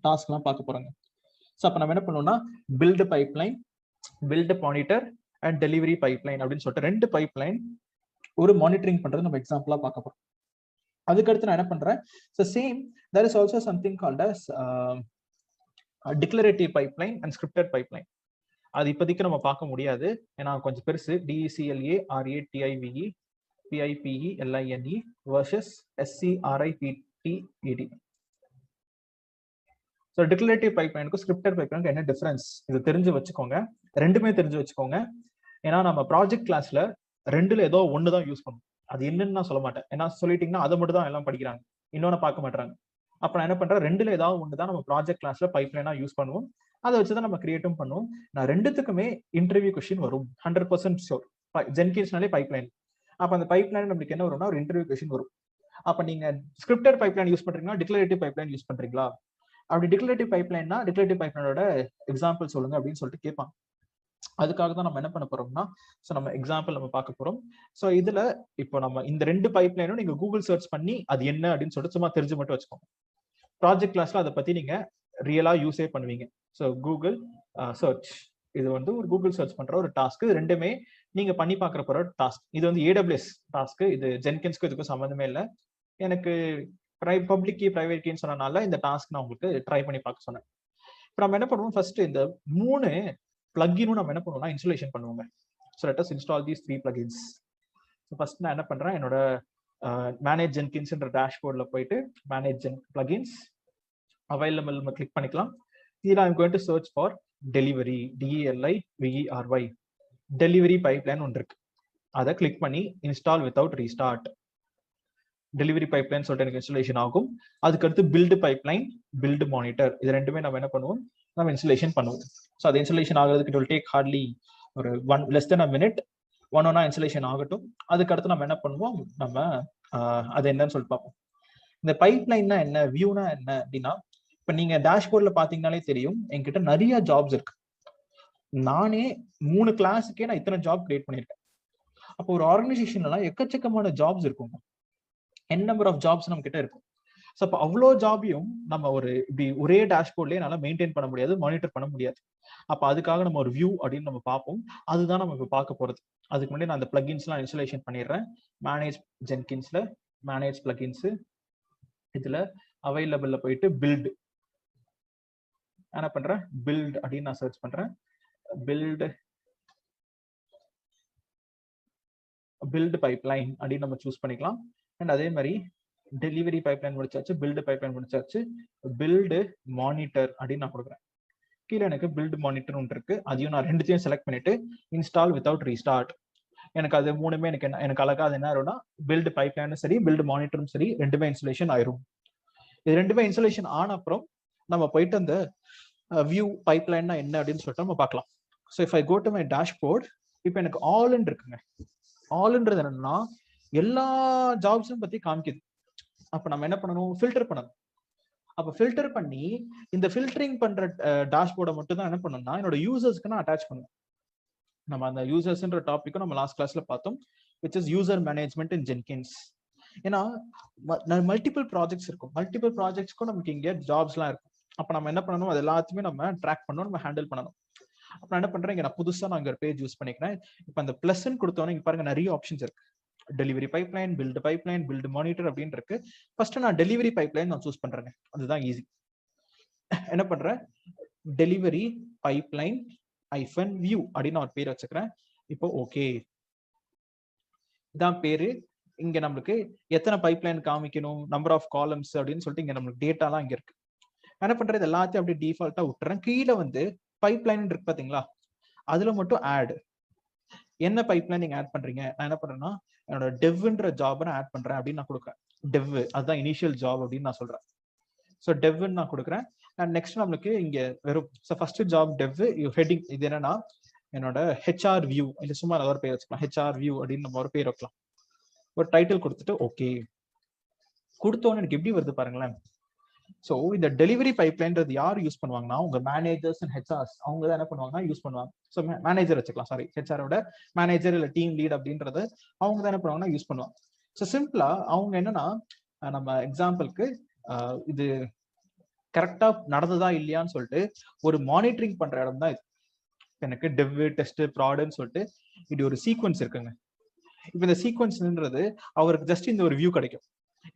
டாஸ்க்லாம் பார்க்க போறாங்க. ஸோ அப்போ நம்ம என்ன பண்ணுவோம்னா build pipeline, build monitor and delivery pipeline அப்படின்னு சொல்லிட்டு 2 பைப்லைன் ஒரு மானிட்டரிங் பண்றது நம்ம எக்ஸாம்பிளா பார்க்க போறோம். அதுக்கடுத்து நான் என்ன பண்றேன், so same there is also something called as declarative pipeline and scripted pipeline. அது இப்போதைக்கு நம்ம பார்க்க முடியாது, ஏன்னா கொஞ்சம் பெருசு. DECLA RATIVE PIPE LINE versus SCRIPTED. So declarative பைப்லைனுக்கும் ஸ்கிரிப்டட் பைப்லைனுக்கு என்ன டிஃபரன்ஸ், இது தெரிஞ்சு வச்சுக்கோங்க. ரெண்டுமே தெரிஞ்சு வச்சுக்கோங்க. ஏன்னா நம்ம ப்ராஜெக்ட் கிளாஸ்ல ரெண்டுல ஏதோ ஒன்று தான் யூஸ் பண்ணுவோம். அது என்னன்னு நான் சொல்ல மாட்டேன், ஏன்னா சொல்லிட்டீங்கன்னா அதை மட்டும் தான் எல்லாம் படிக்கிறாங்க, இன்னொன்னு பார்க்க மாட்டாங்க. அப்ப நான் என்ன பண்றேன், ரெண்டுல ஏதாவது ஒன்று தான் நம்ம ப்ராஜெக்ட் கிளாஸ்ல பைப்லைனா யூஸ் பண்ணுவோம். அதை வச்சுதான் நம்ம கிரியேட்டும் பண்ணுவோம். நான் ரெண்டுத்துக்குமே இன்டர்வியூ கொஸ்டின் வரும், 100% ஷோர். ஜென்கின்ஸ்னாலே பைப்லைன். அப்ப அந்த பைப்லைன் நம்மளுக்கு என்ன வரும்னா ஒரு இன்டர்வியூ கொஸ்டின் வரும். அப்ப நீங்க ஸ்கிரிப்டட் பைப்லைன் யூஸ் பண்றீங்களா, டிக்ளரேட்டிவ் பைப்லைன் யூஸ் பண்றீங்களா? அப்படி டிக்ளரேட்டிவ் பைப்லைன்னா டிக்ளரேட்டிவ் பைப்லைனோட எக்ஸாம்பிள் சொல்லுங்க அப்படின்னு சொல்லிட்டு கேட்பாங்க. அதுக்காக தான் நம்ம என்ன பண்ண போறோம்னா, ஸோ நம்ம எக்ஸாம்பிள் நம்ம பார்க்க போறோம். ஸோ இதுல இப்போ நம்ம இந்த 2 பைப்லைனும் நீங்க கூகுள் சர்ச் பண்ணி அது என்ன அப்படின்னு சொல்லிட்டு சும்மா தெரிஞ்சு மட்டும் வச்சுக்கோங்க. ப்ராஜெக்ட் கிளாஸ்ல அதை பத்தி நீங்க ரியலா யூஸே பண்ணுவீங்க. ஸோ கூகுள் சர்ச், இது வந்து ஒரு கூகுள் சர்ச் பண்ற ஒரு டாஸ்க். ரெண்டுமே நீங்க பண்ணி பார்க்குற போற டாஸ்க். இது வந்து AWS டாஸ்க், இது ஜென்கின்ஸ்க்கு இதுக்கும் சம்மந்தமே இல்லை. எனக்கு பப்ளிக் கீ பிரைவேட் கீன்னு சொன்னனால இந்த டாஸ்க் நான் உங்களுக்கு ட்ரை பண்ணி பார்க்க சொன்னேன். இப்போ நம்ம என்ன பண்ணுவோம், ஃபர்ஸ்ட் இந்த 3 பிளக்கினும் நம்ம என்ன பண்ணுவோம்னா இன்ஸ்டாலேஷன் பண்ணுவோங்க. So let us install these 3 plugins. So first நான் என்ன பண்றேன், என்னோட மேனேஜ் ஜென்கின்ஸ்ன்ற டேஷ்போர்ட்ல போயிட்டு மேனேஜ் பிளகின்ஸ் அவைலபிள் நம்ம கிளிக் பண்ணிக்கலாம். இதில் I'm going to search for delivery, DELIVERY delivery pipeline ஒன்று இருக்கு. அதை கிளிக் பண்ணி install without restart. Delivery pipeline சொல்லிட்டு எனக்கு இன்ஸ்டாலேஷன் ஆகும். அதுக்கடுத்து பில்டு பைப்லைன், பில்டு மானிட்டர், இது ரெண்டுமே நம்ம என்ன பண்ணுவோம், நம்ம இன்ஸ்டாலேஷன் பண்ணுவோம். ஸோ அது இன்ஸ்டாலேஷன் ஆகிறதுக்கு இட் வில் டேக் ஹார்ட்லி ஒரு less than a minute. ஒன்னா இன்ஸ்டாலேஷன் ஆகட்டும். அதுக்கடுத்து நம்ம என்ன பண்ணுவோம், நம்ம அது என்னன்னு சொல்லிட்டு பார்ப்போம். இந்த பைப்லைன்னா என்ன, வியூனா என்ன அப்படின்னா, இப்போ நீங்க டேஷ்போர்ட்ல பாத்தீங்கன்னாலே தெரியும் என்கிட்ட நிறைய ஜாப்ஸ் இருக்கு. நானே 3 கிளாஸுக்கே நான் இத்தனை ஜாப் கிரியேட் பண்ணியிருக்கேன். அப்போ ஒரு ஆர்கனைசேஷன்லாம் எக்கச்சக்கமான ஜாப்ஸ் இருக்கும், n நம்பர் ஆஃப் ஜாப்ஸ் நம்ம கிட்ட இருக்கும். ஸோ அப்போ அவ்வளோ ஜாபையும் நம்ம ஒரு இப்படி ஒரே டேஷ்போர்ட்லேயே நல்லா மெயின்டைன் பண்ண முடியாது, மானிட்டர் பண்ண முடியாது. அப்போ அதுக்காக நம்ம ஒரு வியூ அப்படின்னு நம்ம பார்ப்போம். அதுதான் நம்ம இப்போ பார்க்க போறது. அதுக்கு முன்னாடி நான் அந்த பிளகின்ஸ்லாம் இன்ஸ்டாலேஷன் பண்ணிடுறேன். மேனேஜ் ஜென்கின்ஸ்ல மேனேஜ் பிளகின்ஸ், இதுல அவைலபிள்ல போயிட்டு பில்டு என்ன பண்றேன், பில்ட் அப்படின்னு நான் சர்ச் பண்றேன். பில்டு பைப்லைன் அப்படின்னு நம்ம சூஸ் பண்ணிக்கலாம். அண்ட் அதே மாதிரி டெலிவரி பைப்லைன் முடிச்சாச்சு, பில்டு பைப்லைன் முடிச்சாச்சு. பில்டு மானிட்டர் அப்படின்னு நான் கொடுக்குறேன். கீழே எனக்கு பில்டு மானிட்டர் ஒன்று இருக்கு, அதையும் நான் ரெண்டுத்தையும் செலக்ட் பண்ணிட்டு இன்ஸ்டால் வித்தவுட் ரீஸ்டார்ட். எனக்கு அது மூணுமே எனக்கு அழகா அது என்ன ஆயிரும்னா, பில்டு பைப்லைனும் சரி பில்டு மானிட்டரும் சரி ரெண்டுமே இன்ஸ்டாலேஷன் ஆயிரும். இது ரெண்டுமே இன்ஸ்டாலேஷன் ஆன அப்புறம் நம்ம போயிட்டு அந்த வியூ பைப்லைன்னா என்ன அப்படின்னு சொல்லிட்டு நம்ம பார்க்கலாம். So if I go to my dashboard, இப்போ எனக்கு ஆல்ன்னு இருக்குங்க. ஆல்ன்றது என்னன்னா எல்லா ஜாப்ஸும் பத்தி காமிக்குது. அப்ப நம்ம என்ன பண்ணணும், ஃபில்டர் பண்ணணும். அப்ப ஃபில்டர் பண்ணி இந்த ஃபில்டரிங் பண்ற டேஷ்போர்டை மட்டும் தான் என்ன பண்ணணும்னா என்னோட யூசர்ஸ்க்கு நான் அட்டாச் பண்ணுவேன். நம்ம அந்த யூசர்ஸ்ன்ற டாபிக்கும் நம்ம லாஸ்ட் கிளாஸ்ல பார்த்தோம், which is user management in Jenkins. ஏன்னா மல்டிபிள் ப்ராஜெக்ட்ஸ் இருக்கும், மல்டிபிள் ப்ராஜெக்ட்ஸ்க்கும் நமக்கு இங்கே ஜாப்ஸ்லாம் இருக்கும். அப்ப நம்ம என்ன பண்ணணும், அது எல்லாத்தையுமே நம்ம ட்ராக் பண்ணணும், நம்ம ஹேண்டில் பண்ணணும். அப்ப நான் என்ன பண்றேன், இங்க நான் புதுசா நான் ஒரு பேஜ் யூஸ் பண்ணிக்கிறேன். இப்ப அந்த பிளஸ்ன்னு கொடுத்தோன்னே இங்க பாருங்க நிறைய ஆப்ஷன்ஸ் இருக்கு. டெலிவரி பைப்லைன், பில்டு மானிட்டர் அப்படின்னு இருக்கு. ஃபர்ஸ்ட் நான் டெலிவரி பைப்லைன் நான் சூஸ் பண்றேங்க, அதுதான் ஈஸி. என்ன பண்றேன், டெலிவரி பைப்லைன் -வியூ அப்படின்னு நான் ஒரு பேர் வச்சுக்கிறேன். இப்போ ஓகே, இதான் பேரு. இங்க நம்மளுக்கு எத்தனை பைப்லைன் காமிக்கணும், நம்பர் ஆஃப் காலம்ஸ் அப்படின்னு சொல்லிட்டு இங்க நம்மளுக்கு டேட்டாலாம் இங்க இருக்கு. என்ன பண்றது, எல்லாத்தையும் அப்படியே டிஃபால்ட்டா விட்டுறேன். கீழே வந்து பைப்லைன் இருக்கு பாத்தீங்களா, அதுல மட்டும் ஆட். என்ன பைப்லைன் நீங்க ஆட் பண்றீங்க, நான் என்ன பண்றேன்னா என்னோட டெவ்ன்ற ஜாப் நான் ஆட் பண்றேன் அப்படின்னு நான் கொடுக்குறேன். டெவ் அதுதான் இனிஷியல் ஜாப் அப்படின்னு நான் சொல்றேன். ஸோ டெவ்ன்னு நான் கொடுக்குறேன். அண்ட் நெக்ஸ்ட் நம்மளுக்கு இங்க வெறும் ஃபர்ஸ்ட் ஜாப் டெவ், ஹெட்டிங் இது என்னன்னா என்னோட ஹெச்ஆர் வியூ, இல்லை சும்மா ஒரு பேர் வச்சுக்கலாம், ஹெச்ஆர் வியூ அப்படின்னு நம்ம ஒரு பேர் வைக்கலாம். ஒரு டைட்டில் கொடுத்துட்டு ஓகே கொடுத்தோன்னு எனக்கு எப்படி வருது பாருங்களேன். ஸோ இந்த டெலிவரி பைப்லைன்றது யார் யூஸ் பண்ணுவாங்கன்னா உங்க மேனேஜர்ஸ் அண்ட் ஹெச்ஆர்ஸ், அவங்க தான் என்ன பண்ணுவாங்கன்னா யூஸ் பண்ணுவாங்க. ஸோ மேனேஜர் வச்சுக்கலாம், சாரி ஹெச்ஆரோட மேனேஜர் இல்லை டீம் லீட் அப்படின்றது அவங்க தான் என்ன பண்ணுவாங்கன்னா யூஸ் பண்ணுவாங்க. ஸோ சிம்பிளா அவங்க என்னன்னா நம்ம எக்ஸாம்பிளுக்கு இது கரெக்டா நடந்ததா இல்லையான்னு சொல்லிட்டு ஒரு மானிட்டரிங் பண்ற இடம் தான் இது. எனக்கு டெவ், டெஸ்ட், ப்ராடுன்னு சொல்லிட்டு இப்படி ஒரு சீக்வன்ஸ் இருக்குங்க. இப்ப இந்த சீக்வன்ஸ்ன்றது அவருக்கு ஜஸ்ட் இந்த ஒரு வியூ கிடைக்கும்.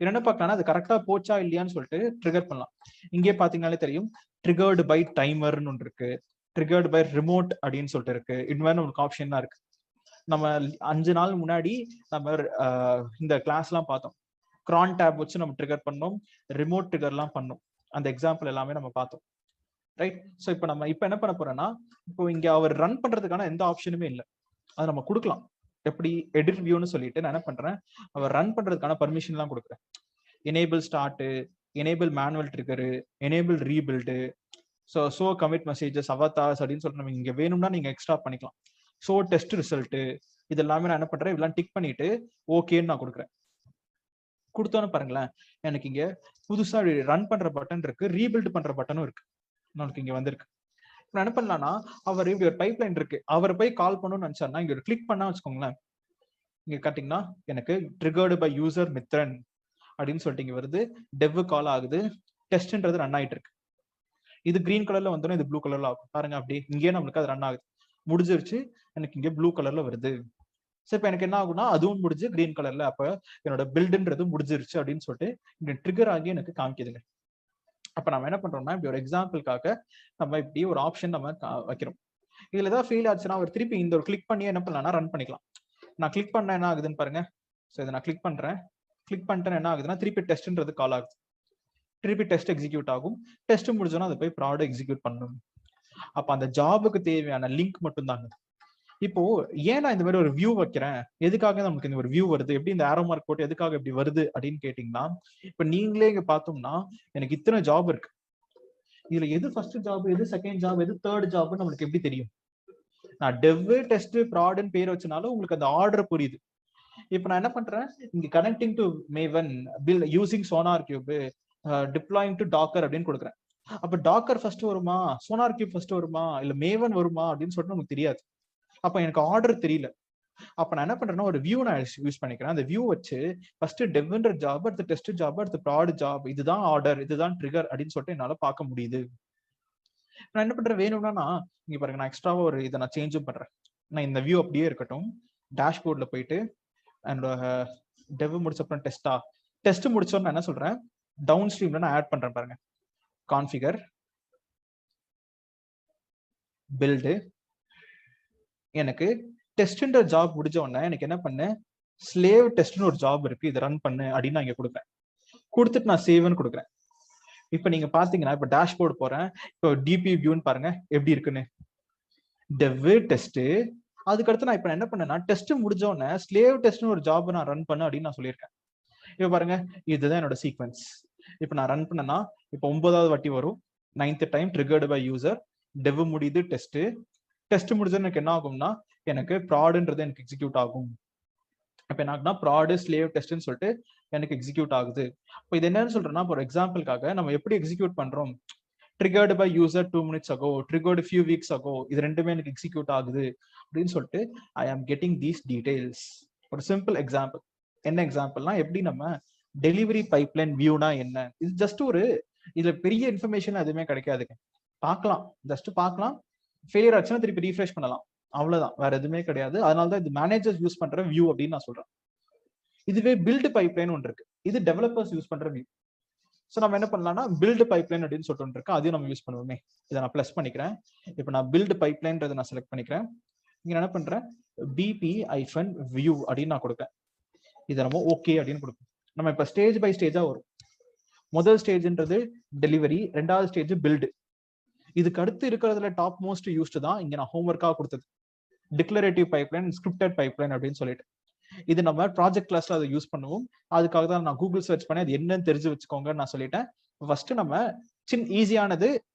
இது என்ன பார்க்கலாம்னா அது கரெக்டா போச்சா இல்லையான்னு சொல்லிட்டு ட்ரிகர் பண்ணலாம். இங்கே பாத்தீங்கன்னாலே தெரியும், ட்ரிகர்டு பை டைமர்னு ஒன்று இருக்கு, ட்ரிகர்டு பை ரிமோட் அப்படின்னு சொல்லிட்டு இருக்கு. இது மாதிரி நமக்கு ஆப்ஷன் தான் இருக்கு. நம்ம 5 நாள் முன்னாடி நம்ம இந்த கிளாஸ் எல்லாம் பார்த்தோம். கிரான் டேப் வச்சு நம்ம ட்ரிகர் பண்ணோம், ரிமோட் ட்ரிகர் எல்லாம் பண்ணோம். அந்த எக்ஸாம்பிள் எல்லாமே நம்ம பார்த்தோம், ரைட்? ஸோ இப்போ நம்ம இப்போ என்ன பண்ண போறோம்னா, இப்போ இங்க அவர் ரன் பண்றதுக்கான எந்த ஆப்ஷனுமே இல்லை. அதை நம்ம கொடுக்கலாம். எப்படி எடிட் வியூன்னு சொல்லிட்டு நான் என்ன பண்றேன், அவர் ரன் பண்றதுக்கான பர்மிஷன் எல்லாம் கொடுக்குறேன். Enable start, enable manual trigger, enable rebuild, so commit messages, avatars அப்படின்னு சொல்லிட்டு நம்ம இங்க வேணும்னா நீங்க எக்ஸ்ட்ரா பண்ணிக்கலாம். ஸோ டெஸ்ட் ரிசல்ட், இது எல்லாமே நான் என்ன பண்றேன், இதெல்லாம் டிக் பண்ணிட்டு ஓகேன்னு நான் கொடுக்குறேன். கொடுத்தோன்னு பாருங்களேன், எனக்கு இங்க புதுசா ரன் பண்ற பட்டன் இருக்கு, ரீபில்ட் பண்ற பட்டனும் இருக்கு, நமக்கு இங்க வந்திருக்கு. நான் என்ன பண்ணலாம்னா, அவர் இப்படி ஒரு பைப் லைன் இருக்கு, அவரை போய் கால் பண்ணணும்னு நினைச்சாருன்னா இங்க ஒரு கிளிக் பண்ணா வச்சுக்கோங்களேன், இங்க கட்டிங்கன்னா எனக்கு ட்ரிகர்டு பை யூசர் மித்ரன் அப்படின்னு சொல்லிட்டு இங்க வருது. டெவ் கால் ஆகுது, டெஸ்ட்ன்றது ரன் ஆயிட்டு இருக்கு. இது கிரீன் கலர்ல வந்தோம், இது ப்ளூ கலர்ல ஆகும் பாருங்க. அப்படி இங்கே நம்மளுக்கு அது ரன் ஆகுது, முடிஞ்சிருச்சு. எனக்கு இங்க ப்ளூ கலர்ல வருது. சோ இப்ப எனக்கு என்ன ஆகும்னா அதுவும் முடிஞ்சு கிரீன் கலர்ல, அப்ப என்னோட பில்டுன்றது முடிஞ்சிருச்சு அப்படின்னு சொல்லிட்டு இங்க ட்ரிகர் ஆகி எனக்கு காமிக்குதுங்க. அப்ப நம்ம என்ன பண்றோம்னா, இப்படி ஒரு எக்ஸாம்பிளுக்காக நம்ம இப்படி ஒரு ஆப்ஷன் நம்ம வைக்கிறோம். இதுல ஏதாவது ஃபெயில் ஆச்சுன்னா அவர் திருப்பி இந்த ஒரு கிளிக் பண்ணி என்ன பண்ணலாம்னா ரன் பண்ணிக்கலாம். நான் கிளிக் பண்ண என்ன ஆகுதுன்னு பாருங்க. ஸோ இதை நான் கிளிக் பண்றேன், கிளிக் பண்ணிட்டேன் என்ன ஆகுதுன்னா திருப்பி டெஸ்ட்ன்றது கால் ஆகுது, திருப்பி டெஸ்ட் எக்ஸிக்யூட் ஆகும். டெஸ்ட் முடிஞ்சோன்னா அதை போய் ப்ராட் எக்ஸிக்யூட் பண்ணணும். அப்ப அந்த ஜாபுக்கு தேவையான லிங்க் மட்டும் தாங்க. இப்போ ஏன் நான் இந்த மாதிரி ஒரு வியூ வைக்கிறேன், எதுக்காக நமக்கு இந்த ஒரு வியூ வருது, எப்படி இந்த ஆரோ மார்க் போட்டு எதுக்காக இப்படி வருது அப்படின்னு கேட்டீங்கன்னா, இப்ப நீங்களே இங்க பார்த்தோம்னா எனக்கு இத்தனை ஜாப் இருக்கு. இதுல எது ஃபர்ஸ்ட் ஜாப், எது செகண்ட் ஜாப், எது தேர்ட் ஜாப்னு நம்மளுக்கு எப்படி தெரியும்? நான் டெவ், டெஸ்ட், ப்ராட்னு பேர் வச்சனாலும் உங்களுக்கு அந்த ஆர்டர் புரியுது. இப்ப நான் என்ன பண்றேன், இங்க connecting to Maven, build using SonarQube, deploying to Docker அப்படின்னு கொடுக்குறேன். அப்ப டாக்கர் ஃபர்ஸ்ட் வருமா, சோனார் கியூப் ஃபர்ஸ்ட் வருமா, இல்ல மேவன் வருமா அப்படின்னு சொல்லிட்டு நமக்கு தெரியாது. அப்ப எனக்கு ஆர்டர் தெரியல. அப்ப நான் என்ன பண்றேன்னா ஒரு வியூ நான் யூஸ் பண்ணிக்கிறேன். அந்த வியூ வச்சு ஃபர்ஸ்ட் டெவ்ன்ற ஜாப், அடுத்து டெஸ்ட் ஜாப், அடுத்து ப்ராட் ஜாப், இதுதான் ஆர்டர், இதுதான் ட்ரிகர் அப்படின்னு சொல்லிட்டு என்னால பார்க்க முடியுது. நான் என்ன பண்றேன், வேணும்னா நான் இங்க பாருங்க, நான் எக்ஸ்ட்ராவா ஒரு இதை நான் சேஞ்சும் பண்றேன். நான் இந்த வியூ அப்படியே இருக்கட்டும், டேஷ்போர்ட்ல போயிட்டு என்னோட டெவ் முடிச்ச அப்புறம் டெஸ்ட் முடிச்சோன்னு நான் என்ன சொல்றேன், டவுன் ஸ்ட்ரீம்ல நான் ஆட் பண்றேன் பாருங்க. கான்ஃபிகர், பில்டு, எனக்கு டெஸ்ட்ன்ற ஜாப் முடிஞ்ச உடனே எனக்கு என்ன பண்ணு, ஸ்லேவ் டெஸ்ட்னு ஒரு ஜாப் இருக்கு, இதை ரன் பண்ணு அப்படின்னு நான் இங்க கொடுப்பேன். கொடுத்துட்டு நான் சேவ்னு கொடுக்குறேன். இப்ப நீங்க பாத்தீங்கன்னா இப்ப டேஷ்போர்ட் போறேன், இப்போ டிபி வியூன்னு பாருங்க எப்படி இருக்குன்னு. டெவ், டெஸ்ட், அதுக்கடுத்து நான் இப்ப என்ன பண்ணேன்னா டெஸ்ட் முடிஞ்ச உடனே ஸ்லேவ் டெஸ்ட்னு ஒரு ஜாப் நான் ரன் பண்ணு அப்படின்னு நான் சொல்லியிருக்கேன். இப்ப பாருங்க, இதுதான் என்னோட சீக்வன்ஸ். இப்ப நான் ரன் பண்ணேன்னா இப்ப 9வது வாட்டி வரும், 9th time triggered by user, dev முடியுது, டெஸ்ட் முடிஞ்சது எனக்கு என்ன ஆகும்னா எனக்கு ப்ராடுன்றது எனக்கு எக்ஸிக்யூட் ஆகும். அப்ப என்ன ஆகுனா ப்ராடு, ஸ்லேவ், டெஸ்ட்னு சொல்லிட்டு எனக்கு எக்ஸிக்யூட் ஆகுது. இப்போ இது என்னன்னு சொல்றேன்னா, ஒரு எக்ஸாம்பிளுக்காக நம்ம எப்படி எக்ஸிக்யூட் பண்றோம், triggered by user 2 minutes ago, triggered few weeks ago, இது ரெண்டுமே எனக்கு எக்ஸிக்யூட் ஆகுது அப்படின்னு சொல்லிட்டு ஐ ஆம் கெட்டிங் தீஸ் டீடைல்ஸ். ஒரு சிம்பிள் எக்ஸாம்பிள். என்ன எக்ஸாம்பிள்னா, எப்படி நம்ம டெலிவரி பைப்லைன் வியூனா என்ன, இது ஜஸ்ட் ஒரு, இதுல பெரிய இன்ஃபர்மேஷன் எதுவுமே கிடைக்காதுங்க. பார்க்கலாம், ஜஸ்ட் பார்க்கலாம், ஃபெயிலியர் ஆச்சுன்னா திருப்பி ரீஃப்ரெஷ் பண்ணலாம், அவ்வளவுதான், வேற எதுவுமே கிடையாது. அதனாலதான் இது மேனேஜர்ஸ் யூஸ் பண்ற வியூ அப்படின்னு நான் சொல்றேன். இதுவே பில்டு பைப்லைன் ஒன்று இருக்கு, இது டெவலப்பர்ஸ் யூஸ் பண்ற வியூ. ஸோ நம்ம என்ன பண்ணலாம்னா பில்டு பைப்லைன் அப்படின்னு சொல்லிட்டு ஒன்று இருக்கு, அதையும் நம்ம யூஸ் பண்ணுவோமே. இதை நான் பிளஸ் பண்ணிக்கிறேன். இப்போ நான் பில்டு பைப்லைன்றதை நான் செலக்ட் பண்ணிக்கிறேன். இங்க என்ன பண்றேன், BP-view அப்படின்னு நான் கொடுப்பேன். இதை நம்ம ஓகே அப்படின்னு கொடுப்போம். நம்ம இப்ப ஸ்டேஜ் பை ஸ்டேஜா வரும். முதல் ஸ்டேஜ்ன்றது டெலிவரி, ரெண்டாவது ஸ்டேஜ் பில்டு. இதுக்கு அடுத்து இருக்கிறதுல டாப் மோஸ்ட் யூஸ்டு தான் இங்க நான் ஹோம்ஒர்க்காக கொடுத்தது, டிக்ளரேட்டிவ் பைப்லைன், ஸ்கிரிப்டட் பைப்லைன் அப்படின்னு சொல்லிட்டு. இது நம்ம ப்ராஜெக்ட் கிளாஸ்ல அதை யூஸ் பண்ணுவோம். அதுக்காக தான் நான் கூகுள் சர்ச் பண்ணி அது என்னன்னு தெரிஞ்சு வச்சுக்கோங்கன்னு நான் சொல்லிட்டேன். ஃபர்ஸ்ட் நம்ம ஈஸியானது,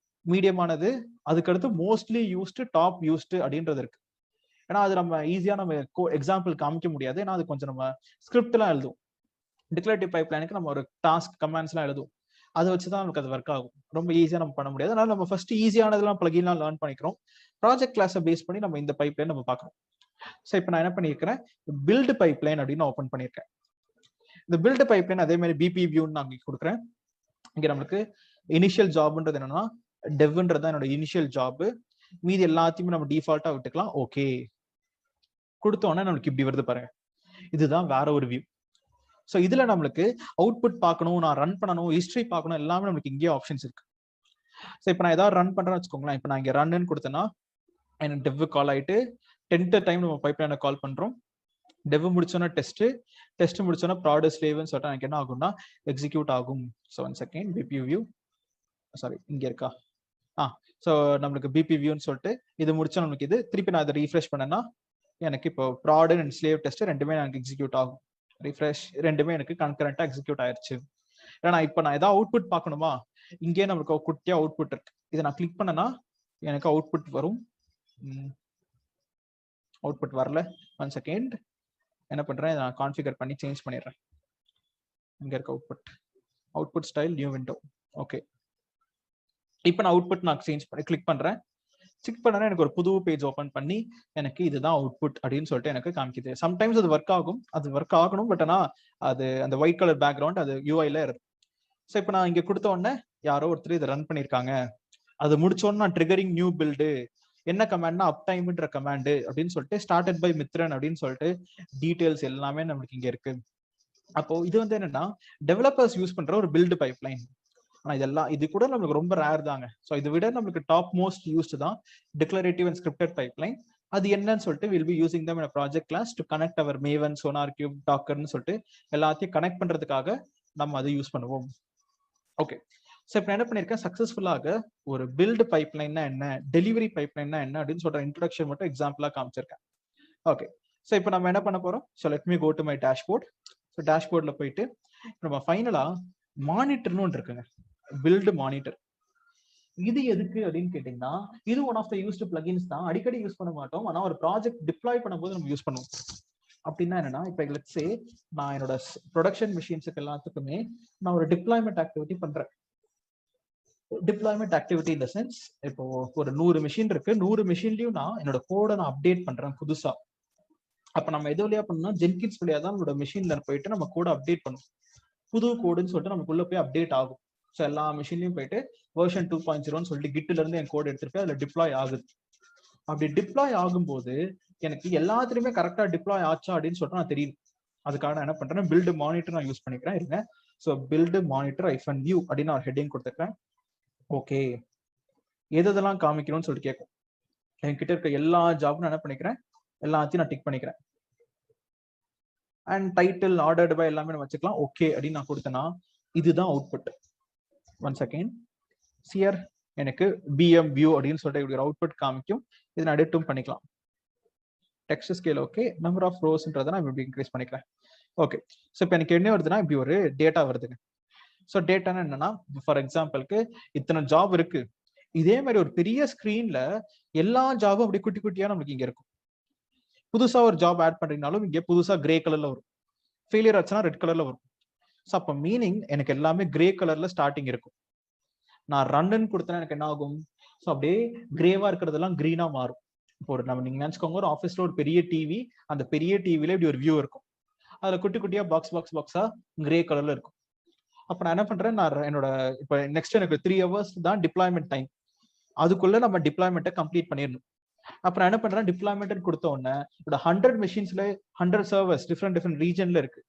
மீடியமானது, அதுக்கடுத்து மோஸ்ட்லி யூஸ்டு, டாப் யூஸ்டு அப்படின்றது இருக்கு. ஏன்னா அது நம்ம ஈஸியா நம்ம எக்ஸாம்பிள் காமிக்க முடியாது, ஏன்னா அது கொஞ்சம் நம்ம ஸ்கிரிப்ட் எல்லாம் எழுதுவோம். டிக்ளரேட்டிவ் பைப்லைனுக்கு நம்ம ஒரு டாஸ்க் கமாண்ட்ஸ் எல்லாம் எழுதுவோம், அதை வச்சுதான் நமக்கு அது ஒர்க் ஆகும். ரொம்ப ஈஸியா நம்ம பண்ண முடியாது. அதனால நம்ம ஃபர்ஸ்ட் ஈஸியானதெல்லாம் பிளகின்லாம் லேர்ன் பண்ணிக்கிறோம். ப்ராஜெக்ட் கிளாஸை பேஸ் பண்ணி நம்ம இந்த பைப்லைன் நம்ம பார்க்கறோம். ஸோ இப்போ நான் என்ன பண்ணியிருக்கிறேன், பில்டு பைப்லைன் அப்படின்னு ஓப்பன் பண்ணியிருக்கேன். இந்த பில்டு பைப்லைன் அதே மாதிரி BP வியூன்னு நான் கொடுக்குறேன். இங்க நம்மளுக்கு இனிஷியல் ஜாப்ன்றது என்னன்னா டெவ்ன்றது என்னோட இனிஷியல் ஜாப். மீதி எல்லாத்தையுமே நம்ம டிஃபால்ட்டா விட்டுக்கலாம். ஓகே கொடுத்தோன்னா நம்மளுக்கு இப்படி வருது பாருங்க. இதுதான் வேற ஒரு வியூ. ஸோ இதுல நம்மளுக்கு அவுட்புட் பார்க்கணும், நான் ரன் பண்ணணும், ஹிஸ்டரி பார்க்கணும், எல்லாமே நம்மளுக்கு இங்கே ஆப்ஷன்ஸ் இருக்கு. ஸோ இப்போ நான் ஏதாவது ரன் பண்றேன்னு வச்சுக்கோங்களேன். இப்போ நான் இங்கே ரன்னு கொடுத்தேன்னா எனக்கு டெவ் கால் ஆயிட்டு 10th டைம் நம்ம பைப்லைனை கால் பண்றோம். டெவ் முடிச்சோன்னா டெஸ்ட் முடிச்சோன்னா ப்ராடக்ட் ஸ்லேவ்னு சொல்லிட்டு எனக்கு என்ன ஆகும்னா எக்ஸிக்யூட் ஆகும். So 1 second PP view, sorry இங்க இருக்கா, ஸோ நம்மளுக்கு பிபி வியூன்னு சொல்லிட்டு இது முடிச்சா நம்மளுக்கு இது திருப்பி நான் அதை ரீஃப்ரெஷ் பண்ணேன்னா எனக்கு இப்போ ப்ராடக்ட் அண்ட் ஸ்லேவ் டெஸ்ட் ரெண்டுமே எனக்கு எக்ஸிக்யூட் ஆகும். ரிஃப்ரெஷ் ரெண்டுமே எனக்கு கன்கரண்டா எக்ஸிக்யூட் ஆயிருச்சு. ஏன்னா இப்போ நான் ஏதாவது அவுட்புட் பார்க்கணுமா, இங்கே நம்மளுக்கு குட்டியா அவுட்புட் இருக்கு. இதை நான் கிளிக் பண்ணனா எனக்கு அவுட்புட் வரும். அவுட்புட் வரல. 1 செகண்ட் என்ன பண்றேன், நான் கான்ஃபிகர் பண்ணி சேஞ்ச் பண்ணிடுறேன். இங்க இருக்க output style new window. Okay, இப்போ நான் அவுட்புட் நான் சேஞ்ச் பண்ணி கிளிக் பண்றேன். கிளிக் பண்ணா எனக்கு ஒரு புது பேஜ் ஓபன் பண்ணி எனக்கு இதுதான் அவுட்புட் அப்படின்னு சொல்லிட்டு எனக்கு காமிக்குது. சம்டைம்ஸ் அது ஒர்க் ஆகும், அது ஒர்க் ஆகணும், பட் ஆனா அது அந்த ஒயிட் கலர் பேக்ரவுண்ட் அது யூஐல இருக்கு. ஸோ இப்போ நான் இங்க கொடுத்த உடனே யாரோ ஒருத்தர் இதை ரன் பண்ணிருக்காங்க. அது முடிச்சோன்னு நான் ட்ரிகரிங் நியூ பில்டு என்ன கமாண்ட்னா அப் டைம்ன்ற கமாண்ட் அப்படின்னு சொல்லிட்டு ஸ்டார்டட் பை மித்ரன் அப்படின்னு சொல்லிட்டு டீடைல்ஸ் எல்லாமே நம்மளுக்கு இங்க இருக்கு. அப்போ இது வந்து என்னன்னா டெவலப்பர்ஸ் யூஸ் பண்ற ஒரு பில்டு பைப்லைன். ஆனா இதெல்லாம் இது கூட நம்மளுக்கு ரொம்ப ரேர் தாங்க. ஸோ இதை விட நம்மளுக்கு டாப் மோஸ்ட் யூஸ்டு தான் டிக்ளரேட்டிவ் அண்ட் ஸ்கிரிப்டட் பைப்லைன். அது என்னன்னு சொல்லிட்டு will be using them in project class to connect our Maven, SonarQube, டாக்கர்னு சொல்லிட்டு எல்லாத்தையும் கனெக்ட் பண்றதுக்காக நம்ம அதை யூஸ் பண்ணுவோம். ஓகே, ஸோ இப்போ என்ன பண்ணிருக்கேன், சக்சஸ்ஃபுல்லாக ஒரு பில்டு பைப்லைன்னா என்ன, டெலிவரி பைப்லைன்னா என்ன அப்படின்னு சொல்ற இன்ட்ரோடக்ஷன் மட்டும் எக்ஸாம்பிளா காமிச்சிருக்கேன். ஓகே, ஸோ இப்போ நம்ம என்ன பண்ண போறோம், so let me go to my dashboard. So டேஷ்போர்ட்ல போயிட்டு நம்ம ஃபைனலா மானிட்டர்னு ஒன்று இருக்குங்க, பில்டு மானிட்டர். இது எதுக்கு அப்படின்னு கேட்டீங்கன்னா இது one of the used plugins தான். அடிக்கடி யூஸ் பண்ண மாட்டோம், ஆனா ஒரு ப்ராஜெக்ட் டிப்ளாய் பண்ணும்போது நம்ம யூஸ் பண்ணுவோம். அப்படின்னா என்னன்னா இப்போ லெட்ஸ் சே நான் என்னோட ப்ரொடக்ஷன் மிஷின்ஸுக்கு எல்லாத்துக்குமே நான் ஒரு டிப்ளாய்மெண்ட் ஆக்டிவிட்டி பண்றேன். Deployment activity in the sense இப்போ ஒரு 100 மிஷின் இருக்கு, 100 மிஷின்லயும் நான் என்னோட கோடை நான் அப்டேட் பண்றேன் புதுசா. அப்ப நம்ம எது வழியா பண்ணணும், ஜென்கின்ஸ் வழியா தான் நம்மளோட மிஷின்ல போயிட்டு நம்ம கோடை அப்டேட் பண்ணுவோம். புது கோடுன்னு சொல்லிட்டு நமக்குள்ள போய் அப்டேட் ஆகும். ஸோ எல்லா மிஷின்லயும் போயிட்டு வெர்ஷன் 2.0 சொல்லிட்டு கிட்ல இருந்து என் கோட் எடுத்துட்டு அதுல டிப்ளாய் ஆகுது. அப்படி டிப்ளாய் ஆகும்போது எனக்கு எல்லாத்துலயுமே கரெக்டா டிப்ளாய் ஆச்சா அப்படின்னு சொல்லிட்டு நான் தெரியும். அதுக்காக நான் என்ன பண்றேன், பில்டு மானிட்டர் நான் யூஸ் பண்ணிக்கிறேன் இருங்க. ஸோ பில்டு மானிட்டர் -u அப்படின்னு நான் ஹெட்டிங் கொடுத்துருக்கேன். ஓகே, எதெல்லாம் காமிக்கணும்னு சொல்லிட்டு கேட்கும். என்கிட்ட இருக்க எல்லா ஜாபும் நான் என்ன பண்ணிக்கிறேன், எல்லாத்தையும் நான் டிக் பண்ணிக்கிறேன். அண்ட் டைட்டில் ஆர்டர்டு பை எல்லாமே நம்ம வச்சுக்கலாம். ஓகே அப்படின்னு நான் கொடுத்தேன்னா இதுதான் அவுட்புட். 1 செகண்ட், சியர் எனக்கு பிஎம் வியூ அப்படின்னு சொல்லிட்டு இப்படி ஒரு அவுட்புட் காமிக்கும். இதை நான் எடிட்டும் பண்ணிக்கலாம். Text scale okay, number of ரோஸ்ன்றதை நான் இப்படி இன்க்ரீஸ் பண்ணிக்கிறேன். ஓகே, ஸோ இப்போ எனக்கு என்ன வருதுன்னா இப்படி ஒரு டேட்டா வருதுங்க. ஸோ டேட்டான்னு என்னன்னா ஃபார் எக்ஸாம்பிளுக்கு இத்தனை ஜாப் இருக்கு, இதே மாதிரி ஒரு பெரிய ஸ்கிரீன்ல எல்லா ஜாபும் அப்படி குட்டி குட்டியா நம்மளுக்கு இங்க இருக்கும். புதுசா ஒரு ஜாப் ஆட் பண்றீங்கனாலும் இங்கே புதுசா கிரே கலர்ல வரும், ஃபெயிலியர் ஆச்சுன்னா ரெட் கலர்ல வரும். ஸோ அப்போ மீனிங் எனக்கு எல்லாமே கிரே கலர்ல ஸ்டார்டிங் இருக்கும். நான் ரன்னு கொடுத்தேன்னா எனக்கு என்ன ஆகும், ஸோ அப்படியே கிரேவா இருக்கிறதெல்லாம் கிரீனா மாறும். இப்போ ஒரு நம்ம நீங்க நினைச்சுக்கோங்க, ஒரு ஆஃபீஸ்ல ஒரு பெரிய டிவி, அந்த பெரிய டிவில இப்படி ஒரு வியூ இருக்கும், அதுல குட்டி குட்டியா பாக்ஸா கிரே கலர்ல இருக்கும். அப்ப நான் என்ன பண்றேன், நான் என்னோட இப்போ நெக்ஸ்ட் எனக்கு 3 hours தான் டிப்ளாய்மெண்ட் டைம், அதுக்குள்ள நம்ம டிப்ளாய்மெண்ட்டை கம்ப்ளீட் பண்ணிடணும். அப்ப நான் என்ன பண்றேன், டிப்ளாய்மெண்ட் கொடுத்த உடனே இப்ப 100 மிஷின்ஸ்ல 100 சர்வர்ஸ் டிஃப்ரெண்ட் ரீஜன்ல இருக்கு,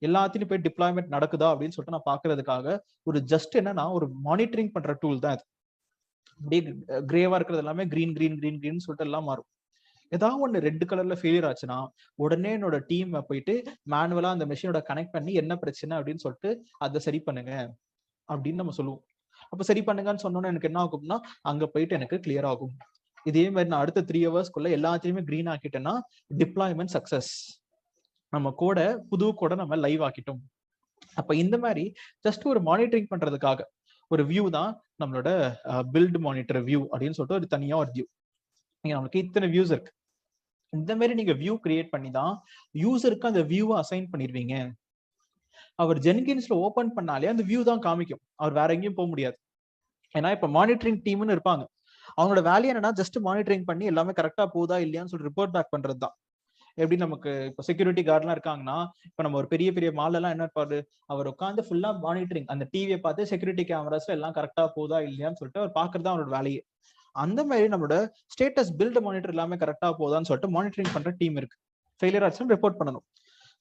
எல்லாத்தையும் போய் டிப்ளாய்மெண்ட் நடக்குதா அப்படின்னு சொல்லிட்டு நான் பாக்குறதுக்காக ஒரு ஜஸ்ட் என்னன்னா ஒரு மானிட்டரிங் பண்ற டூல் தான் இது. அப்படியே கிரேவா இருக்கிறது எல்லாமே கிரீன் சொல்லிட்டு எல்லாம் மாறும். ஏதாவது ஒன்று ரெட் கலர்ல ஃபெயிலியர் ஆச்சுன்னா உடனே என்னோட டீம் போயிட்டு மேனுவலா அந்த மிஷினோட கனெக்ட் பண்ணி என்ன பிரச்சனை அப்படின்னு சொல்லிட்டு அதை சரி பண்ணுங்க அப்படின்னு நம்ம சொல்லுவோம். அப்ப சரி பண்ணுங்கன்னு சொன்னோன்னு எனக்கு என்ன ஆகும்னா அங்க போயிட்டு எனக்கு கிளியர் ஆகும். இதே மாதிரி நான் அடுத்த 3 ஹவர்ஸ்க்குள்ள எல்லாத்தையுமே கிரீன் ஆக்கிட்டேன்னா டிப்ளாய்மெண்ட் சக்சஸ், நம்ம கோட புது கோட நம்ம லைவ் ஆக்கிட்டோம். அப்ப இந்த மாதிரி ஜஸ்ட் ஒரு மானிட்டரிங் பண்றதுக்காக ஒரு வியூ தான் நம்மளோட பில்ட் மானிட்டர் வியூ அப்படின்னு சொல்லிட்டு ஒரு தனியா ஒரு வியூ. நம்மளுக்கு இத்தனை வியூஸ் இருக்கு. இந்த மாதிரி நீங்க வியூ கிரியேட் பண்ணி தான் யூசருக்கு அந்த வியூவை அசைன் பண்ணிடுவீங்க. அவர் ஜென்கின்ஸ்ல ஓபன் பண்ணாலே அந்த வியூ தான் காமிக்கும், அவர் வேற எங்கேயும் போக முடியாது. ஏன்னா இப்ப மானிட்டரிங் டீம்னு இருப்பாங்க, அவங்களோட வேலையை என்னன்னா ஜஸ்ட் மானிட்டரிங் பண்ணி எல்லாமே கரெக்டா போதா இல்லையான்னு சொல்லி ரிப்போர்ட் பேக் பண்றது தான். எப்படி நமக்கு இப்போ செக்யூரிட்டி கார்ட்லாம் இருக்காங்கன்னா, இப்போ நம்ம ஒரு பெரிய பெரிய மால் எல்லாம் என்ன இருப்பாரு, அவர் உட்காந்து ஃபுல்லா மானிட்டரிங், அந்த டிவியை பார்த்து செக்யூரிட்டி கேமராஸ்ல எல்லாம் கரெக்டா போதா இல்லையான்னு சொல்லிட்டு அவர் பாக்குறது அவரோட வேலையே. அந்த மாதிரி நம்மளோட ஸ்டேட்டஸ் பில்ட் மானிட்டர் எல்லாமே கரெக்டா போதான்னு சொல்லிட்டு மானிட்டரிங் பண்ற டீம் இருக்கு. ஃபெயிலியர் ஆச்சுன்னா ரிப்போர்ட் பண்ணணும்.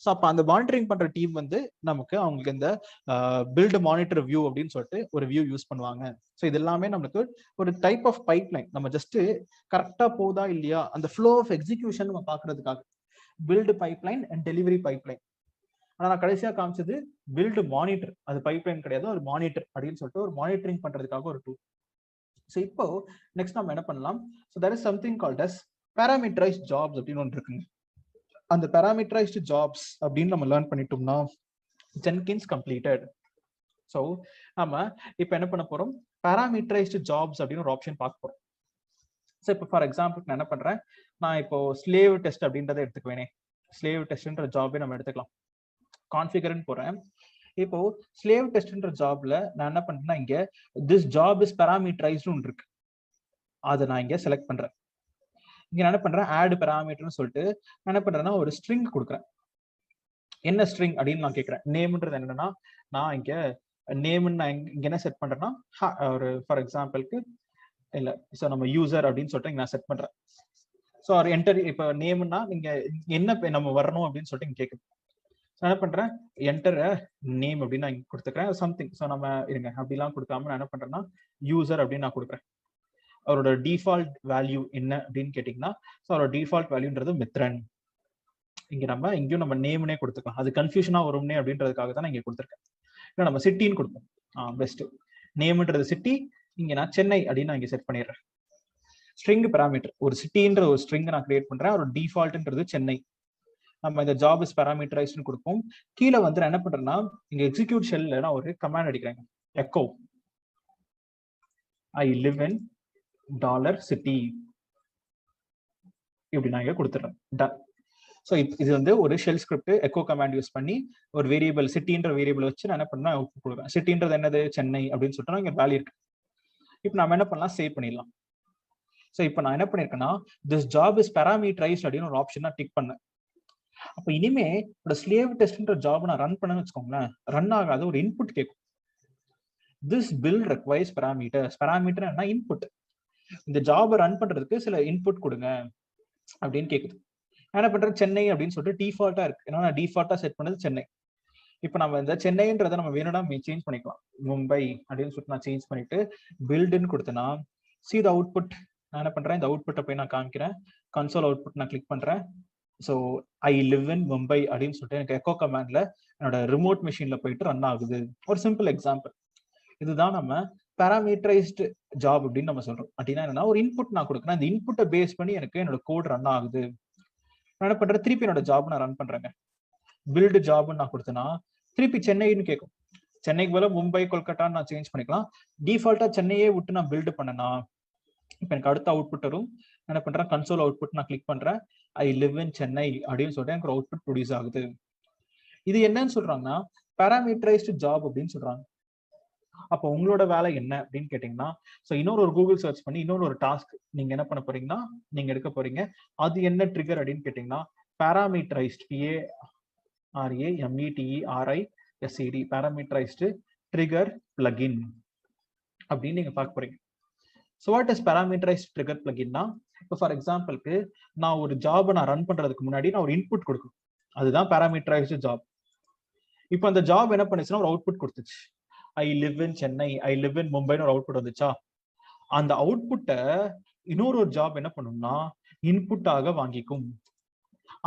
ஸோ அப்போ அந்த மானிட்டரிங் பண்ற டீம் வந்து நமக்கு அவங்களுக்கு இந்த பில்ட் மானிட்டர் வியூ அப்படின்னு சொல்லிட்டு ஒரு வியூ யூஸ் பண்ணுவாங்க. ஸோ இது எல்லாமே நமக்கு ஒரு டைப் ஆஃப் பைப்லைன். நம்ம ஜஸ்ட் கரெக்டா போதா இல்லையா அந்த ஃப்ளோ ஆஃப் எக்ஸிகியூஷன் நம்ம பாக்குறதுக்காக build pipeline and delivery pipeline. ஆனா நான் கடைசியா காமிச்சது பில்ட் மானிட்டர், அது பைப்லைன் கிடையாது, ஒரு மானிட்டர் அப்படின்னு சொல்லிட்டு ஒரு மானிட்டரிங் பண்றதுக்காக ஒரு டூல். ஸோ இப்போ நெக்ஸ்ட் நம்ம என்ன பண்ணலாம், so that is something called as parameterized jobs அப்படின்னு ஒன்று இருக்குங்க. அந்த பேராமீட்டரைஸ்டு ஜாப்ஸ் அப்படின்னு நம்ம லேர்ன் பண்ணிட்டோம்னா ஜென்கின்ஸ் கம்ப்ளீட்டட். ஸோ நம்ம இப்போ என்ன பண்ண போறோம், பேராமீட்டரைஸ்டு ஜாப்ஸ் அப்படின்னு ஒரு ஆப்ஷன் பார்க்க போறோம். ஸோ இப்போ ஃபார் எக்ஸாம்பிள் நான் என்ன பண்றேன், நான் இப்போ ஸ்லேவ் டெஸ்ட் அப்படின்றத எடுத்துக்குவேனே, ஸ்லேவ் டெஸ்ட்ன்ற ஜாபே நம்ம எடுத்துக்கலாம். கான்ஃபிகர்னு போறேன். இப்போ ஸ்லேவ் டெஸ்ட்ன்ற ஜாப்ல நான் என்ன பண்றேன்னா, இங்க திஸ் ஜாப் இஸ் பேராமீட்டரைஸ்டு இருக்கு, அதை நான் இங்க செலக்ட் பண்றேன். இங்க நான் என்ன பண்றேன், ஆட் பேராமீட்டர்னு சொல்லிட்டு நான் என்ன பண்றேன்னா ஒரு ஸ்ட்ரிங் கொடுக்குறேன். என்ன ஸ்ட்ரிங் அப்படின்னு நான் கேட்கிறேன். நேம்ன்றது என்னன்னா, நான் இங்க நேம்னு நான் இங்க என்ன செட் பண்றேன்னா ஒரு ஃபார் எக்ஸாம்பிளுக்கு இல்ல, ஸோ நம்ம யூசர் அப்படின்னு சொல்லிட்டு நான் செட் பண்றேன். ஸோ ஒரு என்டர், இப்போ நேம்னா நீங்க என்ன நம்ம வரணும் அப்படின்னு சொல்லிட்டு இங்க கேட்குது. என்ன பண்றேன், என்டர் நேம் அப்படின்னு நான் இங்க கொடுத்துக்கிறேன் சம்திங். ஸோ நம்ம இருங்க அப்படிலாம் கொடுக்காம நான் என்ன பண்றேன்னா யூசர் அப்படின்னு நான் கொடுக்குறேன். அவரோட டிஃபால்ட் வேல்யூ என்ன அப்படின்னு கேட்டீங்கன்னா, ஸோ அவரோட டிஃபால்ட் வேல்யூன்றது மித்ரன். இங்க நம்ம இங்கேயும் நம்ம நேம்னே கொடுத்துக்கலாம், அது கன்ஃபியூஷனா வரும்னே அப்படின்றதுக்காக தான் நான் இங்க கொடுத்துருக்கேன். இல்லை நம்ம சிட்டின்னு கொடுப்போம், பெஸ்ட். நேம்ன்றது சிட்டி, இங்க நான் சென்னை அப்படின்னு நான் இங்க செட் பண்ணிடுறேன். ஸ்ட்ரிங் பேராமீட்டர், ஒரு சிட்டின்ற ஒரு ஸ்ட்ரிங் நான் கிரியேட் பண்றேன், ஒரு டிஃபால்ட்ன்றது சென்னை. நம்ம இந்த ஜாப் இஸ் பேராமீட்டரைஸ்டு கொடுப்போம். கீழே வந்து நான் என்ன பண்றேன்னா, இங்க எக்ஸிக்யூட் ஷெல்ல நான் ஒரு கமாண்ட் அடிக்கிறேன், எக்கோ ஐ லிவ் இன் $city இப்படி நான் இங்க கொடுத்துறேன். டன். ஸோ இது வந்து ஒரு shell script echo command use பண்ணி ஒரு வேரியபிள் சிட்டின்ற வேரியபிள் வச்சு நான் என்ன பண்ணா அவுட்புட் கொடுக்குறேன். சிட்டின்றது என்னது, சென்னை அப்படின்னு சொல்லிட்டு இங்க வேல்யூ இருக்கு. இப்போ நம்ம என்ன பண்ணலாம், சேவ் பண்ணிடலாம். ஸோ இப்போ நான் என்ன பண்ணிருக்கேன்னா, திஸ் ஜாப் இஸ் பேராமீட்டரைஸ்ட் அப்படின்னு ஒரு ஆப்ஷன் நான் டிக் பண்ணேன். அப்போ இனிமே ஒரு ஸ்லேவ் டெஸ்ட்ன்ற ஜாப் நான் ரன் பண்ணேன்னு வச்சுக்கோங்களேன், ரன் ஆகாத ஒரு இன்புட் கேட்கும். This will requires parameters. Parameter என்ன, இன்புட். இந்த ஜாபை ரன் பண்றதுக்கு சில இன்புட் கொடுங்க அப்படின்னு கேக்குது. என்ன பண்றேன், சென்னை அப்படின்னு சொல்லிட்டு டிஃபால்ட்டா இருக்கு, ஏன்னா நான் டிஃபால்ட்டா செட் பண்ணது சென்னை. இப்போ நம்ம இந்த சென்னைன்றதை நம்ம வேணும்னா சேஞ்ச் பண்ணிக்கலாம், மும்பை அப்படின்னு சொல்லிட்டு நான் சேஞ்ச் பண்ணிட்டு பில்டுன்னு கொடுத்தேன்னா சி த அவுட்புட். நான் என்ன பண்றேன், இந்த அவுட்புட்டை போய் நான் காமிக்கிறேன், கன்சோல் அவுட்புட் நான் கிளிக் பண்றேன். ஸோ ஐ லிவ் இன் மும்பை அப்படின்னு சொல்லிட்டு எனக்கு எக்கோ கமாண்ட்ல என்னோட ரிமோட் மிஷின்ல போயிட்டு ரன் ஆகுது. ஒரு சிம்பிள் எக்ஸாம்பிள். இதுதான் நம்ம பேராமீட்டரைஸ்டு ஜாப் அப்படின்னு நம்ம சொல்றோம். அப்படின்னா என்னன்னா, ஒரு இன்புட் நான் கொடுக்குறேன், அந்த இன்புட்டை பேஸ் பண்ணி எனக்கு என்னோட கோட் ரன் ஆகுது. நான் என்ன பண்றேன், திருப்பி என்னோட ஜாப் நான் ரன் பண்றேங்க. பில்டு ஜாப்னு நான் கொடுத்தேன்னா திருப்பி சென்னைன்னு கேட்கும். சென்னைக்கு போல மும்பை கொல்கட்டான்னு நான் சேஞ்ச் பண்ணிக்கலாம். டிஃபால்ட்டா சென்னையே விட்டு நான் பில்டு பண்ணனா இப்போ எனக்கு அடுத்த அவுட்புட் வரும். என்ன பண்றேன், கன்சோல் அவுட்புட் நான் கிளிக் பண்றேன், ஐ லிவ் இன் சென்னை அப்படின்னு சொல்லிட்டு எனக்கு ஒரு அவுட்புட் ப்ரொடியூஸ் ஆகுது. இது என்னன்னு சொல்றாங்கன்னா பேராமீட்டரைஸ்டு ஜாப் அப்படின்னு சொல்றாங்க. அப்போ உங்களோட வேலை என்ன அப்படின்னு கேட்டீங்கன்னா, ஸோ இன்னொரு ஒரு கூகுள் சர்ச் பண்ணி இன்னொரு ஒரு டாஸ்க் நீங்க என்ன பண்ண போறீங்கன்னா நீங்க எடுக்க போறீங்க. அது என்ன ட்ரிகர் அப்படின்னு கேட்டீங்கன்னா, பேராமீட்டரைஸ்ட் PARAMETERISED பேராமீட்டரைஸ்டு ட்ரிகர் பிளகின் அப்படின்னு நீங்க பார்க்க போறீங்க. ஸோ வாட் இஸ் பேராமீட்டரைஸ்ட் ட்ரிகர் பிளகின்னா, இப்போ ஃபார் எக்ஸாம்பிளுக்கு நான் ஒரு ஜாபை நான் ரன் பண்றதுக்கு முன்னாடி நான் ஒரு இன்புட் கொடுக்கணும், அதுதான் பேராமீட்டரைஸ்டு ஜாப். இப்போ அந்த ஜாப் என்ன பண்ணுச்சுன்னா ஒரு அவுட்புட் கொடுத்துச்சு, I live in Chennai, I live in மும்பைன்னு ஒரு அவுட்புட் வந்துச்சா. அந்த அவுட்புட்டை இன்னொரு ஒரு ஜாப் என்ன பண்ணும்னா இன்புட்டாக வாங்கிக்கும்.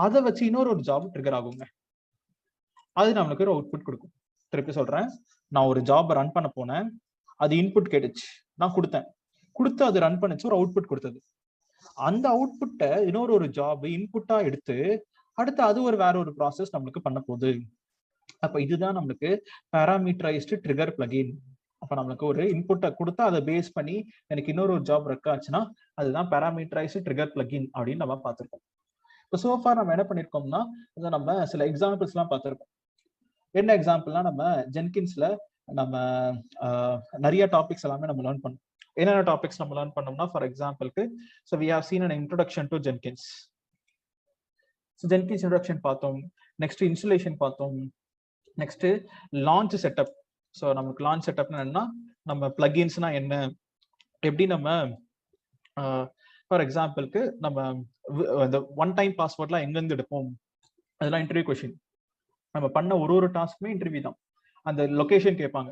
அதை வச்சு இன்னொரு ஒரு ஜாப் ட்ரிகர் ஆகுங்க, அது நம்மளுக்கு ஒரு அவுட்புட் கொடுக்கும். திருப்பி சொல்றேன், நான் ஒரு ஜாப் ரன் பண்ண போனேன், அது இன்புட் கேட்டுச்சு, நான் கொடுத்து அது ரன் பண்ணுச்சு, ஒரு அவுட்புட் கொடுத்தது. அந்த அவுட்புட்டை இன்னொரு ஒரு ஜாப் இன்புட்டா எடுத்து அடுத்து அது ஒரு வேற ஒரு ப்ராசஸ் நம்மளுக்கு பண்ண போகுது. அப்ப இதுதான் நம்மளுக்கு பேராமீட்டரைஸ்டு ட்ரிகர் பிளகின். அப்ப நம்மளுக்கு ஒரு இன்புட்டை கொடுத்தா அதை பேஸ் பண்ணி எனக்கு இன்னொரு ஒரு ஜாப் ரெக் ஆச்சுன்னா அதுதான் பேராமீட்டரைஸ்டு ட்ரிகர் பிளகின் அப்படின்னு நம்ம பார்த்திருக்கோம். இப்போ சோஃபார் நம்ம என்ன பண்ணிருக்கோம்னா, இதை நம்ம சில எக்ஸாம்பிள்ஸ் எல்லாம் பார்த்திருக்கோம். என்ன எக்ஸாம்பிள்னா, நம்ம ஜென்கின்ஸ்ல நம்ம நிறைய டாபிக்ஸ் எல்லாமே நம்ம லேர்ன் பண்ணோம். என்னென்ன டாபிக்ஸ் நம்ம லேர்ன் பண்ணோம்னா, ஃபார் எக்ஸாம்பிளுக்கு so we have seen an introduction to Jenkins. So Jenkins introduction பார்த்தோம். நெக்ஸ்ட் இன்ஸ்டலேஷன் பார்த்தோம். Next launch setup. ஸோ நமக்கு லான்ச் செட்டப்னா என்னன்னா, நம்ம பிளகின்ஸ்னா என்ன, எப்படி நம்ம ஃபார் எக்ஸாம்பிளுக்கு நம்ம இந்த ஒன் டைம் பாஸ்வேர்ட்லாம் எங்கேருந்து எடுப்போம், அதெல்லாம் இன்டர்வியூ கொஸ்டின். நம்ம பண்ண ஒரு டாஸ்க்குமே இன்டர்வியூ தான். அந்த லொகேஷன் கேட்பாங்க.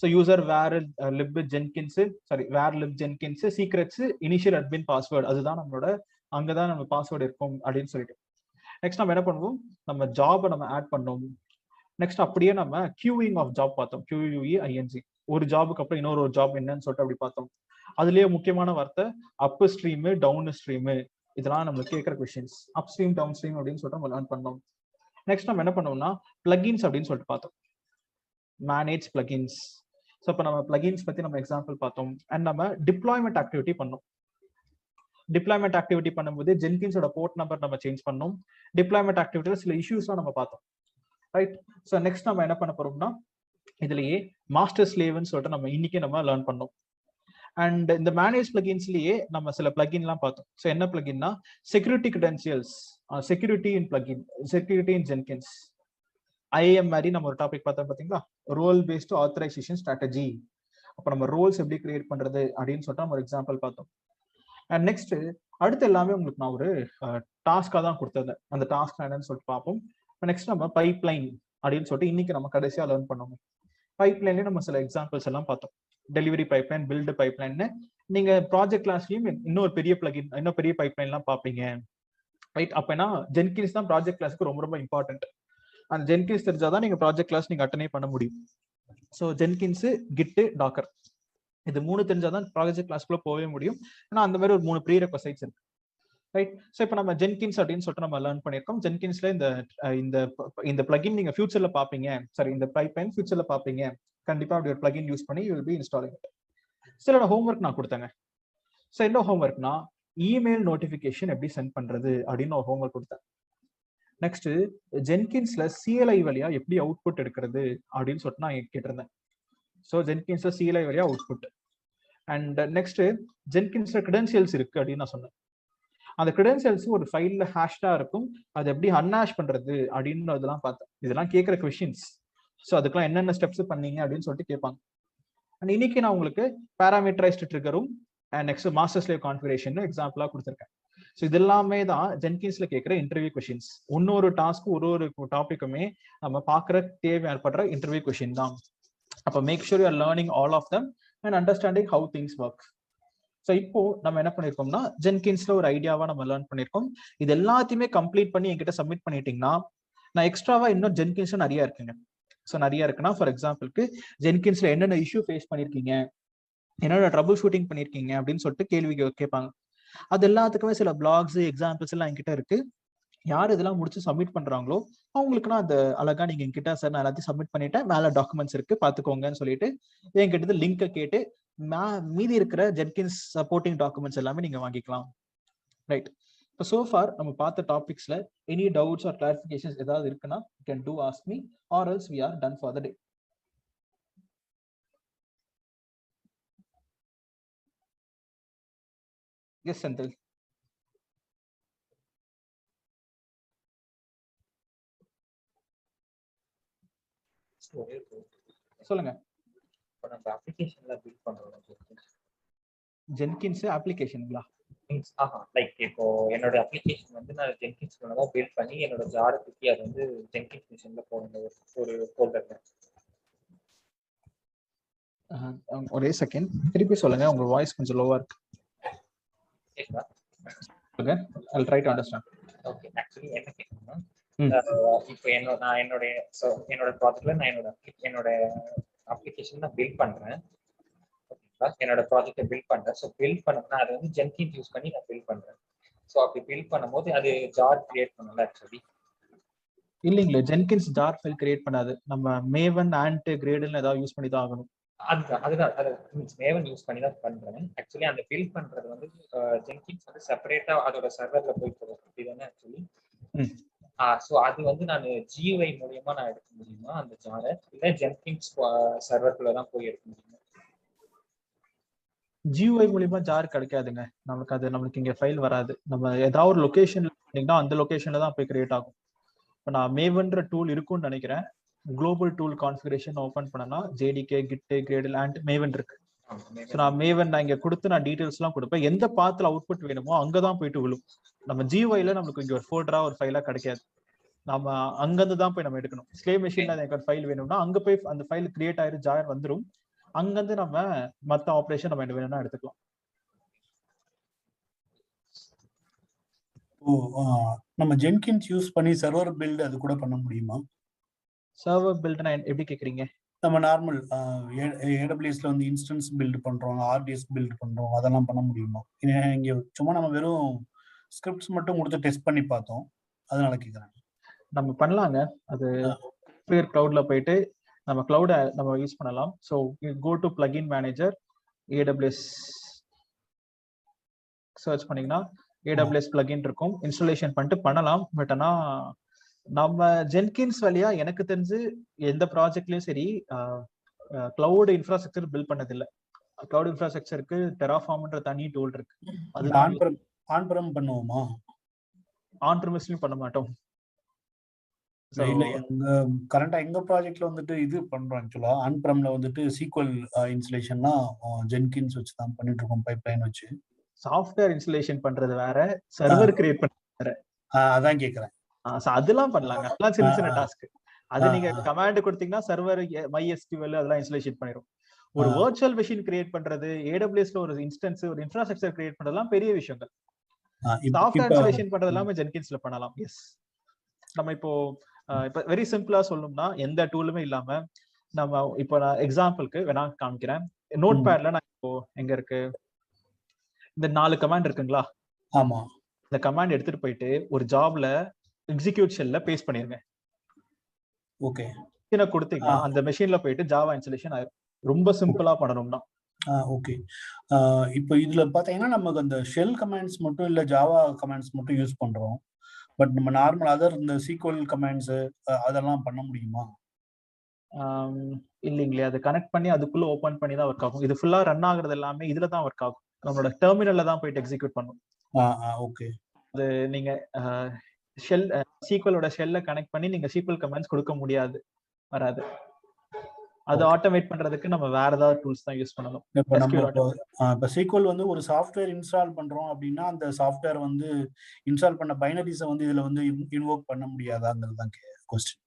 So user var lib Jenkins, sorry var lib Jenkins secrets initial admin password, அதுதான் நம்மளோட, அங்கதான் நம்ம பாஸ்வேர்டு இருக்கும் அப்படின்னு சொல்லிட்டு. நெக்ஸ்ட் நம்ம என்ன பண்ணுவோம், நம்ம ஜாபை நம்ம ஆட் பண்ணோம். நெக்ஸ்ட் அப்படியே நம்ம கியூயிங் ஆஃப் ஜாப் பார்த்தோம். QUEING, ஒரு ஜாபுக்கு அப்புறம் இன்னொரு ஜாப் என்னன்னு சொல்லிட்டு அப்படி பார்த்தோம். அதுலயே முக்கியமான வார்த்தை அப் ஸ்ட்ரீம் டவுன் ஸ்ட்ரீம், இதெல்லாம் நம்மளுக்கு கேட்கிற questions. Up stream down stream அப்படின்னு சொல்லிட்டு நம்ம லேர்ன் பண்ணோம். நெக்ஸ்ட் நம்ம என்ன பண்ணோம்னா பிளகின்ஸ் அப்படின்னு சொல்லிட்டு பார்த்தோம். Manage plugins. ஸோ இப்போ நம்ம பிளகின்ஸ் பத்தி நம்ம எக்ஸாம்பிள் பார்த்தோம். அண்ட் நம்ம டிப்ளாய்மெண்ட் ஆக்டிவிட்டி பண்ணோம். டிப்ளாய்மெண்ட் ஆக்டிவிட்டி பண்ணும்போது ஜென்கின்ஸோட போர்ட் நம்பர் நம்ம சேஞ்ச் பண்ணோம். டிப்ளாய்மெண்ட் ஆக்டிவிட்டியில சில இஷ்யூஸ்லாம் நம்ம பார்த்தோம். ரைட். ஸோ நெக்ஸ்ட் நம்ம என்ன பண்ண போறோம்னா, இதுலயே மாஸ்டர் ஸ்லேவ்னு சொல்லிட்டு நம்ம இன்னைக்கு நம்ம லேர்ன் பண்ணோம். அண்ட் இந்த மேனேஜ் பிளகின்ஸ்லயே நம்ம சில பிளகின்லாம் பார்த்தோம். ஸோ என்ன பிளகின்னா, செக்யூரிட்டி கிரெடென்ஷியல்ஸ், செக்யூரிட்டி இன் பிளகின், செக்யூரிட்டி இன் ஜென்கின்ஸ். IAM மாதிரி நம்ம ஒரு டாபிக் பார்த்தோம் பாத்தீங்களா, ரோல் பேஸ்டு ஆத்தரைசேஷன் ஸ்ட்ராட்டஜி. அப்போ நம்ம ரோல்ஸ் எப்படி கிரியேட் பண்றது அப்படின்னு சொல்லிட்டு நம்ம ஒரு எக்ஸாம்பிள் பார்த்தோம். அண்ட் நெக்ஸ்ட் அடுத்து எல்லாமே உங்களுக்கு நான் ஒரு டாஸ்கா தான் கொடுத்தேன். அந்த டாஸ்க் என்னன்னு சொல்லிட்டு பார்ப்போம். நெக்ஸ்ட் நம்ம பைப்லைன் அப்படின்னு சொல்லிட்டு இன்னைக்கு நம்ம கடைசியா லேர்ன் பண்ணோம். பைப்லைன்லயே நம்ம சில எக்ஸாம்பிள்ஸ் எல்லாம் பார்த்தோம். Delivery pipeline, build pipeline. நீங்க ப்ராஜெக்ட் கிளாஸ்லயும் இன்னொரு பெரிய பிளகின், இன்னும் பெரிய பைப்லைன்லாம் பார்ப்பீங்க. ரைட். அப்பனா ஜென்கின்ஸ் தான் ப்ராஜெக்ட் கிளாஸ்க்கு ரொம்ப ரொம்ப இம்பார்ட்டன்ட். அந்த ஜென்கின்ஸ் தெரிஞ்சாதான் நீங்க ப்ராஜெக்ட் கிளாஸ் நீங்க அட்டனே பண்ண முடியும். ஸோ ஜென்கின்ஸ், கிட், டாக்கர், இது 3 தெரிஞ்சாதான் ப்ராஜெக்ட் கிளாஸ்க்குள்ள போகவே முடியும். ஆனா அந்த மாதிரி ஒரு 3 ப்ரீ ரெக்வசைட்ஸ் இருக்கு. ரைட். ஸோ இப்போ நம்ம ஜென்கின்ஸ் அப்படின்னு சொல்லிட்டு நம்ம லேர்ன் பண்ணியிருக்கோம். ஜென்கின்ஸ்ல இந்த பிளகின் நீங்க ஃபியூச்சர்ல பாப்பீங்க, சாரி இந்த பைப்லைன் ஃபியூச்சர்ல பாப்பீங்க. கண்டிப்பா அப்படி ஒரு பிளகின் யூஸ் பண்ணி you will be installing it. சில ஹோம்ஒர்க் நான் கொடுத்தேங்க. ஸோ என்ன ஹோம்ஒர்க்னா, இமெயில் நோட்டிபிகேஷன் எப்படி சென்ட் பண்றது அப்படின்னு ஒரு ஹோம்ஒர்க் கொடுத்தேன். நெக்ஸ்ட் ஜென்கின்ஸ்ல CLI வழியா எப்படி அவுட்புட் எடுக்கிறது அப்படின்னு சொல்லிட்டு நான் கேட்டிருந்தேன். ஸோ ஜென்கின்ஸ்ல CLI வழியா அவுட்புட். அண்ட் நெக்ஸ்ட் ஜென்கின்ஸ்ல கிரெடென்ஷியல்ஸ் இருக்கு அப்படின்னு நான் சொன்னேன். அந்த கிரெடென்ஷியல்ஸ் ஒரு ஃபைல்ல ஹேஷ்டா இருக்கும், அது எப்படி அன்ஹேஷ் பண்றது அப்படின்னு இதெல்லாம் பார்த்தேன். இதெல்லாம் கேட்கிற கொஸ்டின்ஸ். ஸோ அதுக்கெல்லாம் என்னென்ன ஸ்டெப்ஸ் பண்ணீங்க அப்படின்னு சொல்லிட்டு கேட்பாங்க. அண்ட் இன்னைக்கு நான் உங்களுக்கு பேராமீட்டரைஸ்டு ட்ரிகரும் and next master slave configuration எக்ஸாம்பிளா கொடுத்துருக்கேன். ஸோ இது எல்லாமே தான் ஜென்கின்ஸ்ல கேட்கிற இன்டர்வியூ கொஸ்டின்ஸ். இன்னொரு டாஸ்க், ஒரு டாபிக்குமே நம்ம பார்க்குற தேவை ஏற்படுற இன்டர்வியூ கொஸ்டின் தான். அப்போ make sure you are learning all of them and understanding how things work. So இப்போ நம்ம என்ன பண்ணிருக்கோம்னா, ஜென்கின்ஸ்ல ஒரு ஐடியாவா நம்ம லேர்ன் பண்ணிருக்கோம். இது எல்லாத்தையுமே கம்ப்ளீட் பண்ணி என்கிட்ட சப்மிட் பண்ணிட்டீங்கன்னா, நான் எக்ஸ்ட்ராவா இன்னும் ஜென்கின்ஸ்ல நிறைய இருக்குங்க. ஸோ நிறைய இருக்குன்னா, ஃபார் எக்ஸாம்பிளுக்கு ஜென்கின்ஸ்ல என்னென்ன இஷ்யூ ஃபேஸ் பண்ணிருக்கீங்க, என்னென்ன ட்ரபிள் ஷூட்டிங் பண்ணிருக்கீங்க அப்படின்னு சொல்லிட்டு கேள்வி கேட்பாங்க. அது எல்லாத்துக்குமே சில பிளாக்ஸ், எக்ஸாம்பிள்ஸ் எல்லாம் என்கிட்ட இருக்கு. யார் இதெல்லாம் முடிச்சு சப்மிட் பண்றாங்களோ அவங்களுக்கு நான் அந்த அழகா நீங்க என்கிட்ட, சார் நான் எல்லாத்தையும் சப்மிட் பண்ணிட்டேன், மேல டாக்குமெண்ட்ஸ் இருக்கு பாத்துக்கோங்கன்னு சொல்லிட்டு என்கிட்ட லிங்கை கேட்டு மீதி இருக்கிற ஜென்கின்ஸ் சப்போர்ட்டிங் டாக்குமெண்ட்ஸ் எல்லாமே நீங்க வாங்கிக்கலாம். ரைட். இப்போ சோஃபார் நம்ம பார்த்த டாபிக்ஸ்ல எனி டவுட்ஸ் ஆர் கிளாரிஃபிகேஷன்ஸ் ஏதாவது இருக்குன்னா you can do ask me or else we are done for the day. Yes Senthil. சொல்லுங்க. ஜென்கின்ஸ் அப்ளிகேஷன்ங்களா? லைக் இப்போ என்னோட அப்ளிகேஷன் வந்து நான் ஜென்கின்ஸ்ல தான் பில்ட் பண்ணி என்னோட ஜாரை தூக்கி அது வந்து ஜென்கின்ஸ் மிஷின்ல போடுற ஒரு ஃபோல்டர்ல. ஒரே செகண்ட் திருப்பி சொல்லுங்க, உங்க வாய்ஸ் கொஞ்சம் லோவா இருக்கு. கேக்குதா? Okay, I'll try to understand. Okay, actually என்ன கேக்குறேன்னா, இப்போ என்னோட ப்ராஜெக்ட்ல நான் என்னோட அப்ளிகேஷன் நான் பில்ட் பண்றேன். என்னோட ப்ராஜெக்டை பில்ட் பண்றேன். ஸோ பில்ட் பண்ணோம்னா அது வந்து ஜென்கின்ஸ் யூஸ் பண்ணி நான் பில்ட் பண்றேன். ஸோ அப்படி பில்ட் பண்ணும்போது அது ஜார் கிரியேட் பண்ணல ஆக்சுவலி. இல்லைங்களே, ஜென்கின்ஸ் ஜார் ஃபைல் கிரியேட் பண்ணாது. நம்ம மேவன் ஆண்ட் கிரேடல் ஏதாவது யூஸ் பண்ணி தான் ஆகணும். அதுதான் மேவன் யூஸ் பண்ணி தான் பண்றேன். ஆக்சுவலி அந்த பில்ட் பண்றது வந்து ஜென்கின்ஸ் வந்து செப்பரேட்டா அதோட சர்வர்ல போய் போகும். அப்படிதானே ஆக்சுவலி? ஸோ அது வந்து நான் GUI மூலியமா நான் எடுக்க முடியுமா அந்த ஜாரை, இல்லை ஜென்கின்ஸ் சர்வர்க்குள்ள தான் போய் எடுக்க முடியுமா? GUI மூலியமா ஜார் கிடைக்காதுங்க. நம்மளுக்கு இங்க ஃபைல் வராது. நம்ம ஏதாவது ஒரு லொகேஷன்ல பண்ணீங்கன்னா அந்த லொகேஷன்ல தான் போய் கிரியேட் ஆகும். இப்போ நான் மேவன்ற டூல் இருக்கும்னு நினைக்கிறேன். குளோபல் டூல் கான்ஃபிகரேஷன் ஓபன் பண்ணனா JDK, Git, Gradle and Maven இருக்கு. ஸோ நான் மேவன் நான் இங்க கொடுத்து நான் டீடைல்ஸ் எல்லாம் கொடுப்பேன். எந்த பாத்துல அவுட்புட் வேணுமோ அங்கதான் போயிட்டு விழும். நம்ம GUIல நம்மளுக்கு இங்க ஒரு ஃபோல்டரா ஒரு ஃபைலா கிடைக்காது. நம்ம அங்கிருந்து தான் போய் நம்ம எடுக்கணும். ஸ்லேவ் மெஷின்ல எனக்கு ஒரு ஃபைல் வேணும்னா அங்க போய் அந்த ஃபைல் கிரியேட் ஆயிரு ஜார் வந்துடும். அங்கிருந்து நம்ம மத்த ஆபரேஷன் நம்ம என்ன வேணும்னா எடுத்துக்கலாம். நம்ம ஜென்கின்ஸ் யூஸ் பண்ணி சர்வர் பில்ட் அது கூட பண்ண முடியுமா? சர்வர் பில்ட்னா எப்படி கேக்குறீங்க? நம்ம நார்மல் AWSல வந்து இன்ஸ்டன்ஸ் பில்ட் பண்றோம், RDS பில்ட் பண்றோம், அதெல்லாம் பண்ண முடியுமா? இங்க சும்மா நம்ம வெறும் ஸ்கிரிப்ட்ஸ் மட்டும் கொடுத்து டெஸ்ட் பண்ணி பார்த்தோம், அதனால கேக்குறேன். நம்ம பண்ணலாங்க. அது கிளவுட்ல போயிட்டு நம்ம கிளவுட நம்ம யூஸ் பண்ணலாம். So go to plugin manager AWS search பண்ணீங்கன்னா AWS பிளகின் இருக்கும். இன்ஸ்டாலேஷன் பண்ணிட்டு பண்ணலாம். பட் ஆனா நம்ம ஜென்கின்ஸ் வழியா எனக்கு தெரிஞ்சு எந்த ப்ராஜெக்ட்லயும் சரி கிளவுட் இன்ஃப்ராஸ்ட்ரக்சர் பில்ட் பண்ணது இல்ல. கிளவுட் இன்ஃப்ராஸ்ட்ரக்சருக்கு டெராஃபார்ம்ன்ற தனி டூல் இருக்கு. அது ஆன்-பிரம் பண்ணுவோமா? ஆன்-பிரெமிஸ்லயும் பண்ண மாட்டோம். கரண்டா எங்க ப்ராஜெக்ட்ல வந்துட்டு இது பண்றோம். ஆக்சுவலா ஆன்-பிரெம்ல வந்துட்டு SQL இன்ஸ்டலேஷன்னா ஜென்கின்ஸ் வச்சு தான் பண்ணிட்டு இருக்கோம், பைப்லைன் வச்சு. சாஃப்ட்வேர் இன்ஸ்டலேஷன் பண்றது வேற, சர்வர் கிரியேட் பண்றது வேற. அதான் கேக்குறேன். அதெல்லாம் பண்ணலாங்க. அதெல்லாம் சின்ன சின்ன டாஸ்க். அது நீங்க கமாண்ட் கொடுத்தீங்கன்னா சர்வர் MySQL அதெல்லாம் இன்ஸ்டலேஷன் பண்ணிரும். ஒரு வர்ச்சுவல் மெஷின் கிரியேட் பண்றது, AWSல ஒரு இன்ஸ்டன்ஸ் ஒரு இன்ஃப்ராஸ்ட்ரக்சர் கிரியேட் பண்றதெல்லாம் பெரிய விஷயங்கள். சாஃப்ட்வேர் இன்ஸ்டலேஷன் பண்றது எல்லாமே ஜென்கின்ஸ்ல பண்ணலாம். எஸ். நம்ம இப்போ வெரி சிம்பிளா சொல்லணும்னா எந்த டூலுமே இல்லாம நம்ம இப்போ நான் எக்ஸாம்பிளுக்கு வேணா காமிக்கிறேன். நோட் பேட்ல நான் இப்போ எங்க இருக்கு இந்த 4 கமாண்ட் இருக்குங்களா? ஆமா. இந்த கமாண்ட் எடுத்துட்டு போயிட்டு ஒரு ஜாப்ல எக்ஸிக்யூட் ஷெல்ல பேஸ்ட் பண்ணிருங்க. ஓகே. இத கொடுத்தீங்கன்னா அந்த மெஷின்ல போயிட்டு ஜாவா இன்ஸ்டலேஷன் ஆயிடும். ரொம்ப சிம்பிளா பண்ணணும்னா. ஓகே. இப்போ இதுல பாத்தீங்கன்னா நமக்கு அந்த ஷெல் கமாண்ட்ஸ் மட்டும் இல்ல ஜாவா கமாண்ட்ஸ் மட்டும் யூஸ் பண்றோம். பட் நம்ம நார்மல் அதர் இந்த SQL கமாண்ட்ஸ் அதெல்லாம் பண்ண முடியுமா? இல்லீங்களே. அது கனெக்ட் பண்ணி அதுக்குள்ள ஓபன் பண்ணி தான் ஒர்க் ஆகும். இது ஃபுல்லா ரன் ஆகுறது எல்லாமே இதுல தான் ஒர்க் ஆகும். நம்மளோட டெர்மினல்ல தான் போயிட்டு எக்ஸிக்யூட் பண்ணும். ஓகே. அது நீங்க ஷெல் SQLோட ஷெல்ல கனெக்ட் பண்ணி நீங்க SQL கமாண்ட்ஸ் கொடுக்க முடியாது, வராது. அது ஆட்டோமேட் பண்றதுக்கு நம்ம வேற ஏதாவது டூல்ஸ் தான் யூஸ் பண்ணணும். இப்ப SQL வந்து ஒரு சாஃப்ட்வேர் இன்ஸ்டால் பண்றோம் அப்படின்னா அந்த சாஃப்ட்வேர் வந்து இன்ஸ்டால் பண்ண பைனரிஸை வந்து இதுல வந்து இன்வோக் பண்ண முடியாதாங்கிறது தான் क्वेश्चन.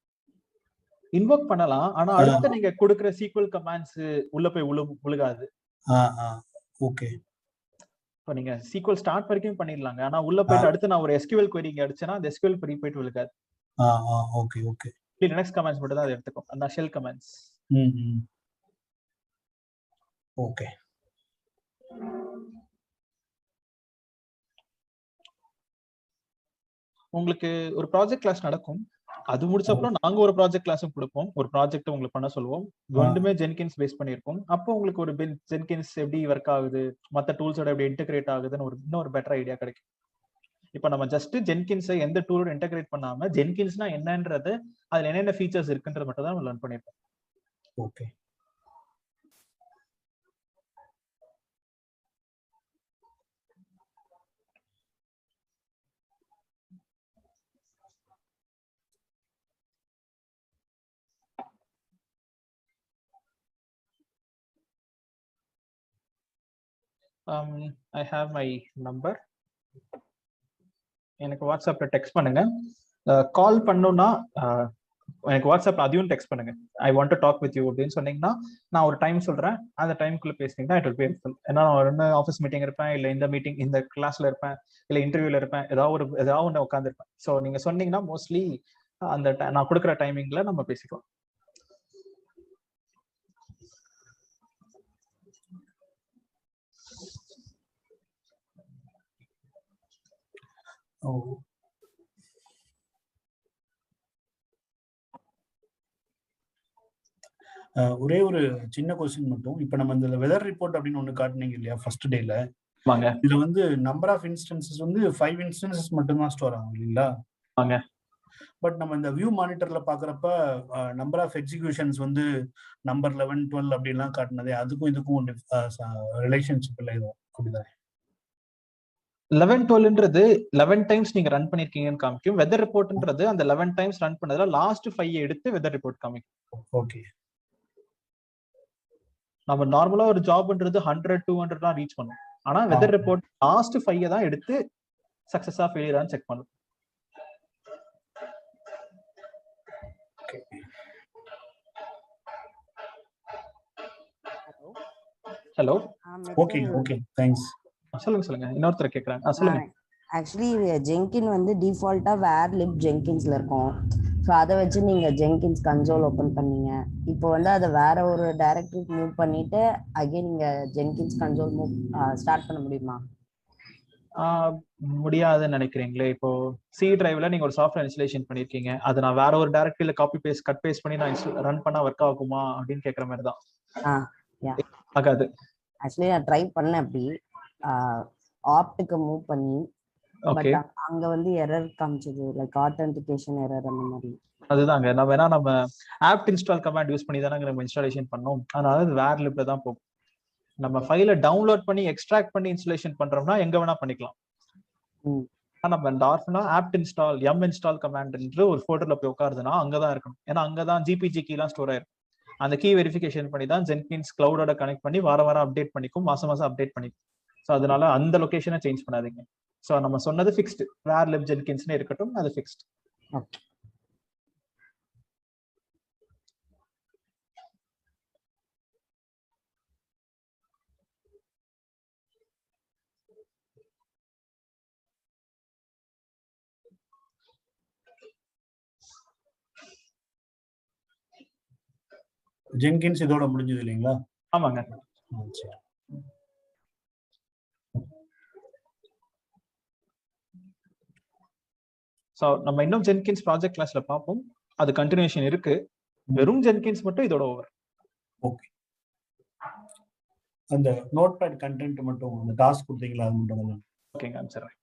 இன்வோக் பண்ணலாம். ஆனா அடுத்து நீங்க கொடுக்கிற SQL கமாண்ட்ஸ் உள்ள போய் விழுகாது. ஓகே. இப்போ நீங்க SQL ஸ்டார்ட் வரைக்கும் பண்ணிடலாங்க. ஆனா உள்ள போயிட்டு அடுத்து நான் ஒரு SQL query இங்க அடிச்சேனா அந்த SQL query போயிட்டு விழுகாது. Okay okay. நெக்ஸ்ட் கமாண்ட்ஸ் மட்டும் தான் அது எடுத்துக்கும். அந்த ஷெல் கமாண்ட்ஸ். ஓகே. உங்களுக்கு ஒரு ப்ராஜெக்ட் கிளாஸ் நடக்கும். அது முடிச்சப்பறம் நாங்க ஒரு ப்ராஜெக்ட் கிளாஸும் கொடுப்போம். ஒரு ப்ராஜெக்ட் உங்களுக்கு பண்ண சொல்லுவோம். ரெண்டுமே ஜென்கின்ஸ் பேஸ் பண்ணிருக்கும். அப்போ உங்களுக்கு ஒரு ஜென்கின்ஸ் எப்படி ஒர்க் ஆகுது, மத்த டூல்ஸோட எப்படி இன்டகிரேட் ஆகுதுன்னு இன்னொரு பெட்டர் ஐடியா கிடைக்கும். இப்ப நம்ம ஜஸ்ட் ஜென்கின்ஸை எந்த டூலோட இன்டகிரேட் பண்ணாம ஜென்கின்ஸ்னா என்னன்றது அதுல என்னென்ன ஃபீச்சர்ஸ் இருக்குன்றது மட்டும் தான் லேர்ன் பண்ணிருக்கோம். Okay. I have my number. எனக்கு வாட்ஸ்அப்ல டெக்ஸ்ட் பண்ணுங்க. கால் பண்ணணும்னா எனக்கு வாட்ஸ்அப்ல அதையும் டெக்ஸ்ட் பண்ணுங்க. I want to talk with you அப்படின்னு சொன்னீங்கன்னா நான் ஒரு டைம் சொல்றேன். அந்த டைமுக்குள்ள பேசினீங்கன்னா இட் வில் பி ஹெல்ப்ஃபுல். ஏன்னா நான் ஒரு ஆஃபீஸ் மீட்டிங் இருப்பேன், இல்ல இந்த மீட்டிங் இந்த கிளாஸ்ல இருப்பேன், இல்ல இன்டர்வியூல இருப்பேன், ஏதாவது ஒன்று உட்காந்துருப்பேன். ஸோ நீங்க சொன்னீங்கன்னா மோஸ்ட்லி அந்த நான் கொடுக்குற டைமிங்ல நம்ம பேசிக்கலாம். ஒரே ஒரு சின்ன क्वेश्चन மட்டும். இப்போ நம்ம இந்த வெதர் ரிப்போர்ட் அப்படின்னு ஒன்னு காட்டுனீங்க இல்லையா ஃபர்ஸ்ட் டேல? ஆமாங்க. இதுல வந்து நம்பர் ஆஃப் இன்ஸ்டன்சஸ் வந்து 5 இன்ஸ்டன்சஸ் மட்டும் தான் ஸ்டோர் ஆகும் இல்லீங்களா? ஆமாங்க. பட் நம்ம இந்த வியூ மானிட்டர்ல பாக்குறப்ப நம்பர் ஆஃப் எக்ஸிகியூஷன்ஸ் வந்து நம்பர் 11 12 அப்படின்லாம் காட்டினதே, அதுக்கும் இதுக்கும் ரிலேஷன்ஷிப் இல்லை எதுவும் அப்படிதான்? 11 12ன்றது 11 டைம்ஸ் நீங்க ரன் பண்ணிருக்கீங்கன்னு காமிக்கும். வெதர் ரிப்போர்ட்ன்றது அந்த 11 டைம்ஸ் ரன் பண்ணதுல லாஸ்ட் 5 எடுத்து வெதர் ரிப்போர்ட் காமிக்கும். ஓகே. நம்ம நார்மலா ஒரு ஜாப்ன்றது 100 200 தான் ரீச் பண்ணும். ஆனா வெதர் ரிப்போர்ட் லாஸ்ட் 5 தான் எடுத்து சக்சஸா ஃபெயிலியரான்னு செக் பண்ணும். ஹலோ. Okay okay thanks. சொல்லுங்க இன்னொருத்தர் கேக்குறாங்க. சொல்லுங்க. ஆக்சுவலி ஜெங்கின் வந்து டிஃபால்ட்டா வேர் லிப் ஜெங்கின்ஸ்ல இருக்கும். ஸோ அதை வச்சு நீங்க ஜெங்கின்ஸ் கன்சோல் ஓப்பன் பண்ணீங்க. இப்போ வந்து அதை வேற ஒரு டைரக்டரிக்கு மூவ் பண்ணிட்டு அகைன் நீங்க ஜெங்கின்ஸ் கன்சோல் மூவ் ஸ்டார்ட் பண்ண முடியுமா? முடியாதுன்னு நினைக்கிறீங்களே. இப்போ சி டிரைவ்ல நீங்க ஒரு சாஃப்ட்வேர் இன்ஸ்டாலேஷன் பண்ணிருக்கீங்க, அதை நான் வேற ஒரு டைரக்டரியில காப்பி பேஸ்ட் கட் பேஸ்ட் பண்ணி நான் ரன் பண்ணா ஒர்க் ஆகுமா அப்படின்னு கேட்கற மாதிரி தான். ஆகாது. ஆக்சுவலி நான் ட்ரை பண்ணேன் அப்படி ஆப்டுக்கு மூவ் பண்ணி, பட் அங்க வந்து எரர் காமிச்சது, லைக் ஆத்தென்டிகேஷன் எரர் அந்த மாதிரி. அதுதாங்க நம்ம ஆப்ட் இன்ஸ்டால் கமாண்ட் யூஸ் பண்ணி தானே நம்ம இன்ஸ்டாலேஷன் பண்ணோம். அதனால அது வேர் லிப்ல தான் போகும். நம்ம ஃபைலை டவுன்லோட் பண்ணி எக்ஸ்ட்ராக்ட் பண்ணி இன்ஸ்டாலேஷன் பண்றோம்னா எங்க வேணா பண்ணிக்கலாம். நம்ம இந்த ஆர்ஃபனா ஆப்ட் இன்ஸ்டால் இன்ஸ்டால் கமாண்ட் என்று ஒரு ஃபோல்டர்ல போய் உட்காருதுன்னா அங்கதான் இருக்கணும். ஏன்னா அங்கதான் ஜிபிஜி கீ எல்லாம் ஸ்டோர் ஆயிருக்கும். அந்த கீ வெரிஃபிகேஷன் பண்ணி தான் ஜென்கின்ஸ் கிளவுடோட கனெக்ட் பண்ணி வாரம் அப்டேட் பண்ணிக்கும், மாசம் அப்டேட் பண்ணிக்கும். ஸோ அதனால அந்த லொகேஷனை சேஞ்ச் பண்ணாதீங்க. ஸோ நம்ம சொன்னது ஃபிக்ஸ்டு, வேர் லிப் ஜென்கின்ஸ்னே இருக்கட்டும், அது ஃபிக்ஸ்டு. ஜென்கின்ஸ் இதோட முடிஞ்சது இல்லைங்களா? ஆமாங்க. ஸோ நம்ம இன்னும் ஜென்கின்ஸ் ப்ராஜெக்ட் கிளாஸ்ல பார்ப்போம். அது கண்டினியூஷன் இருக்கு. வெறும் ஜென்கின்ஸ் மட்டும் இதோட ஓவர். ஓகே. அந்த நோட்பேட் கண்டென்ட் மட்டும் அந்த டாஸ்க் கொடுத்தீங்களா அது மட்டும் தான். ஓகேங்க, அனுப்பிச்சிடுறேன்.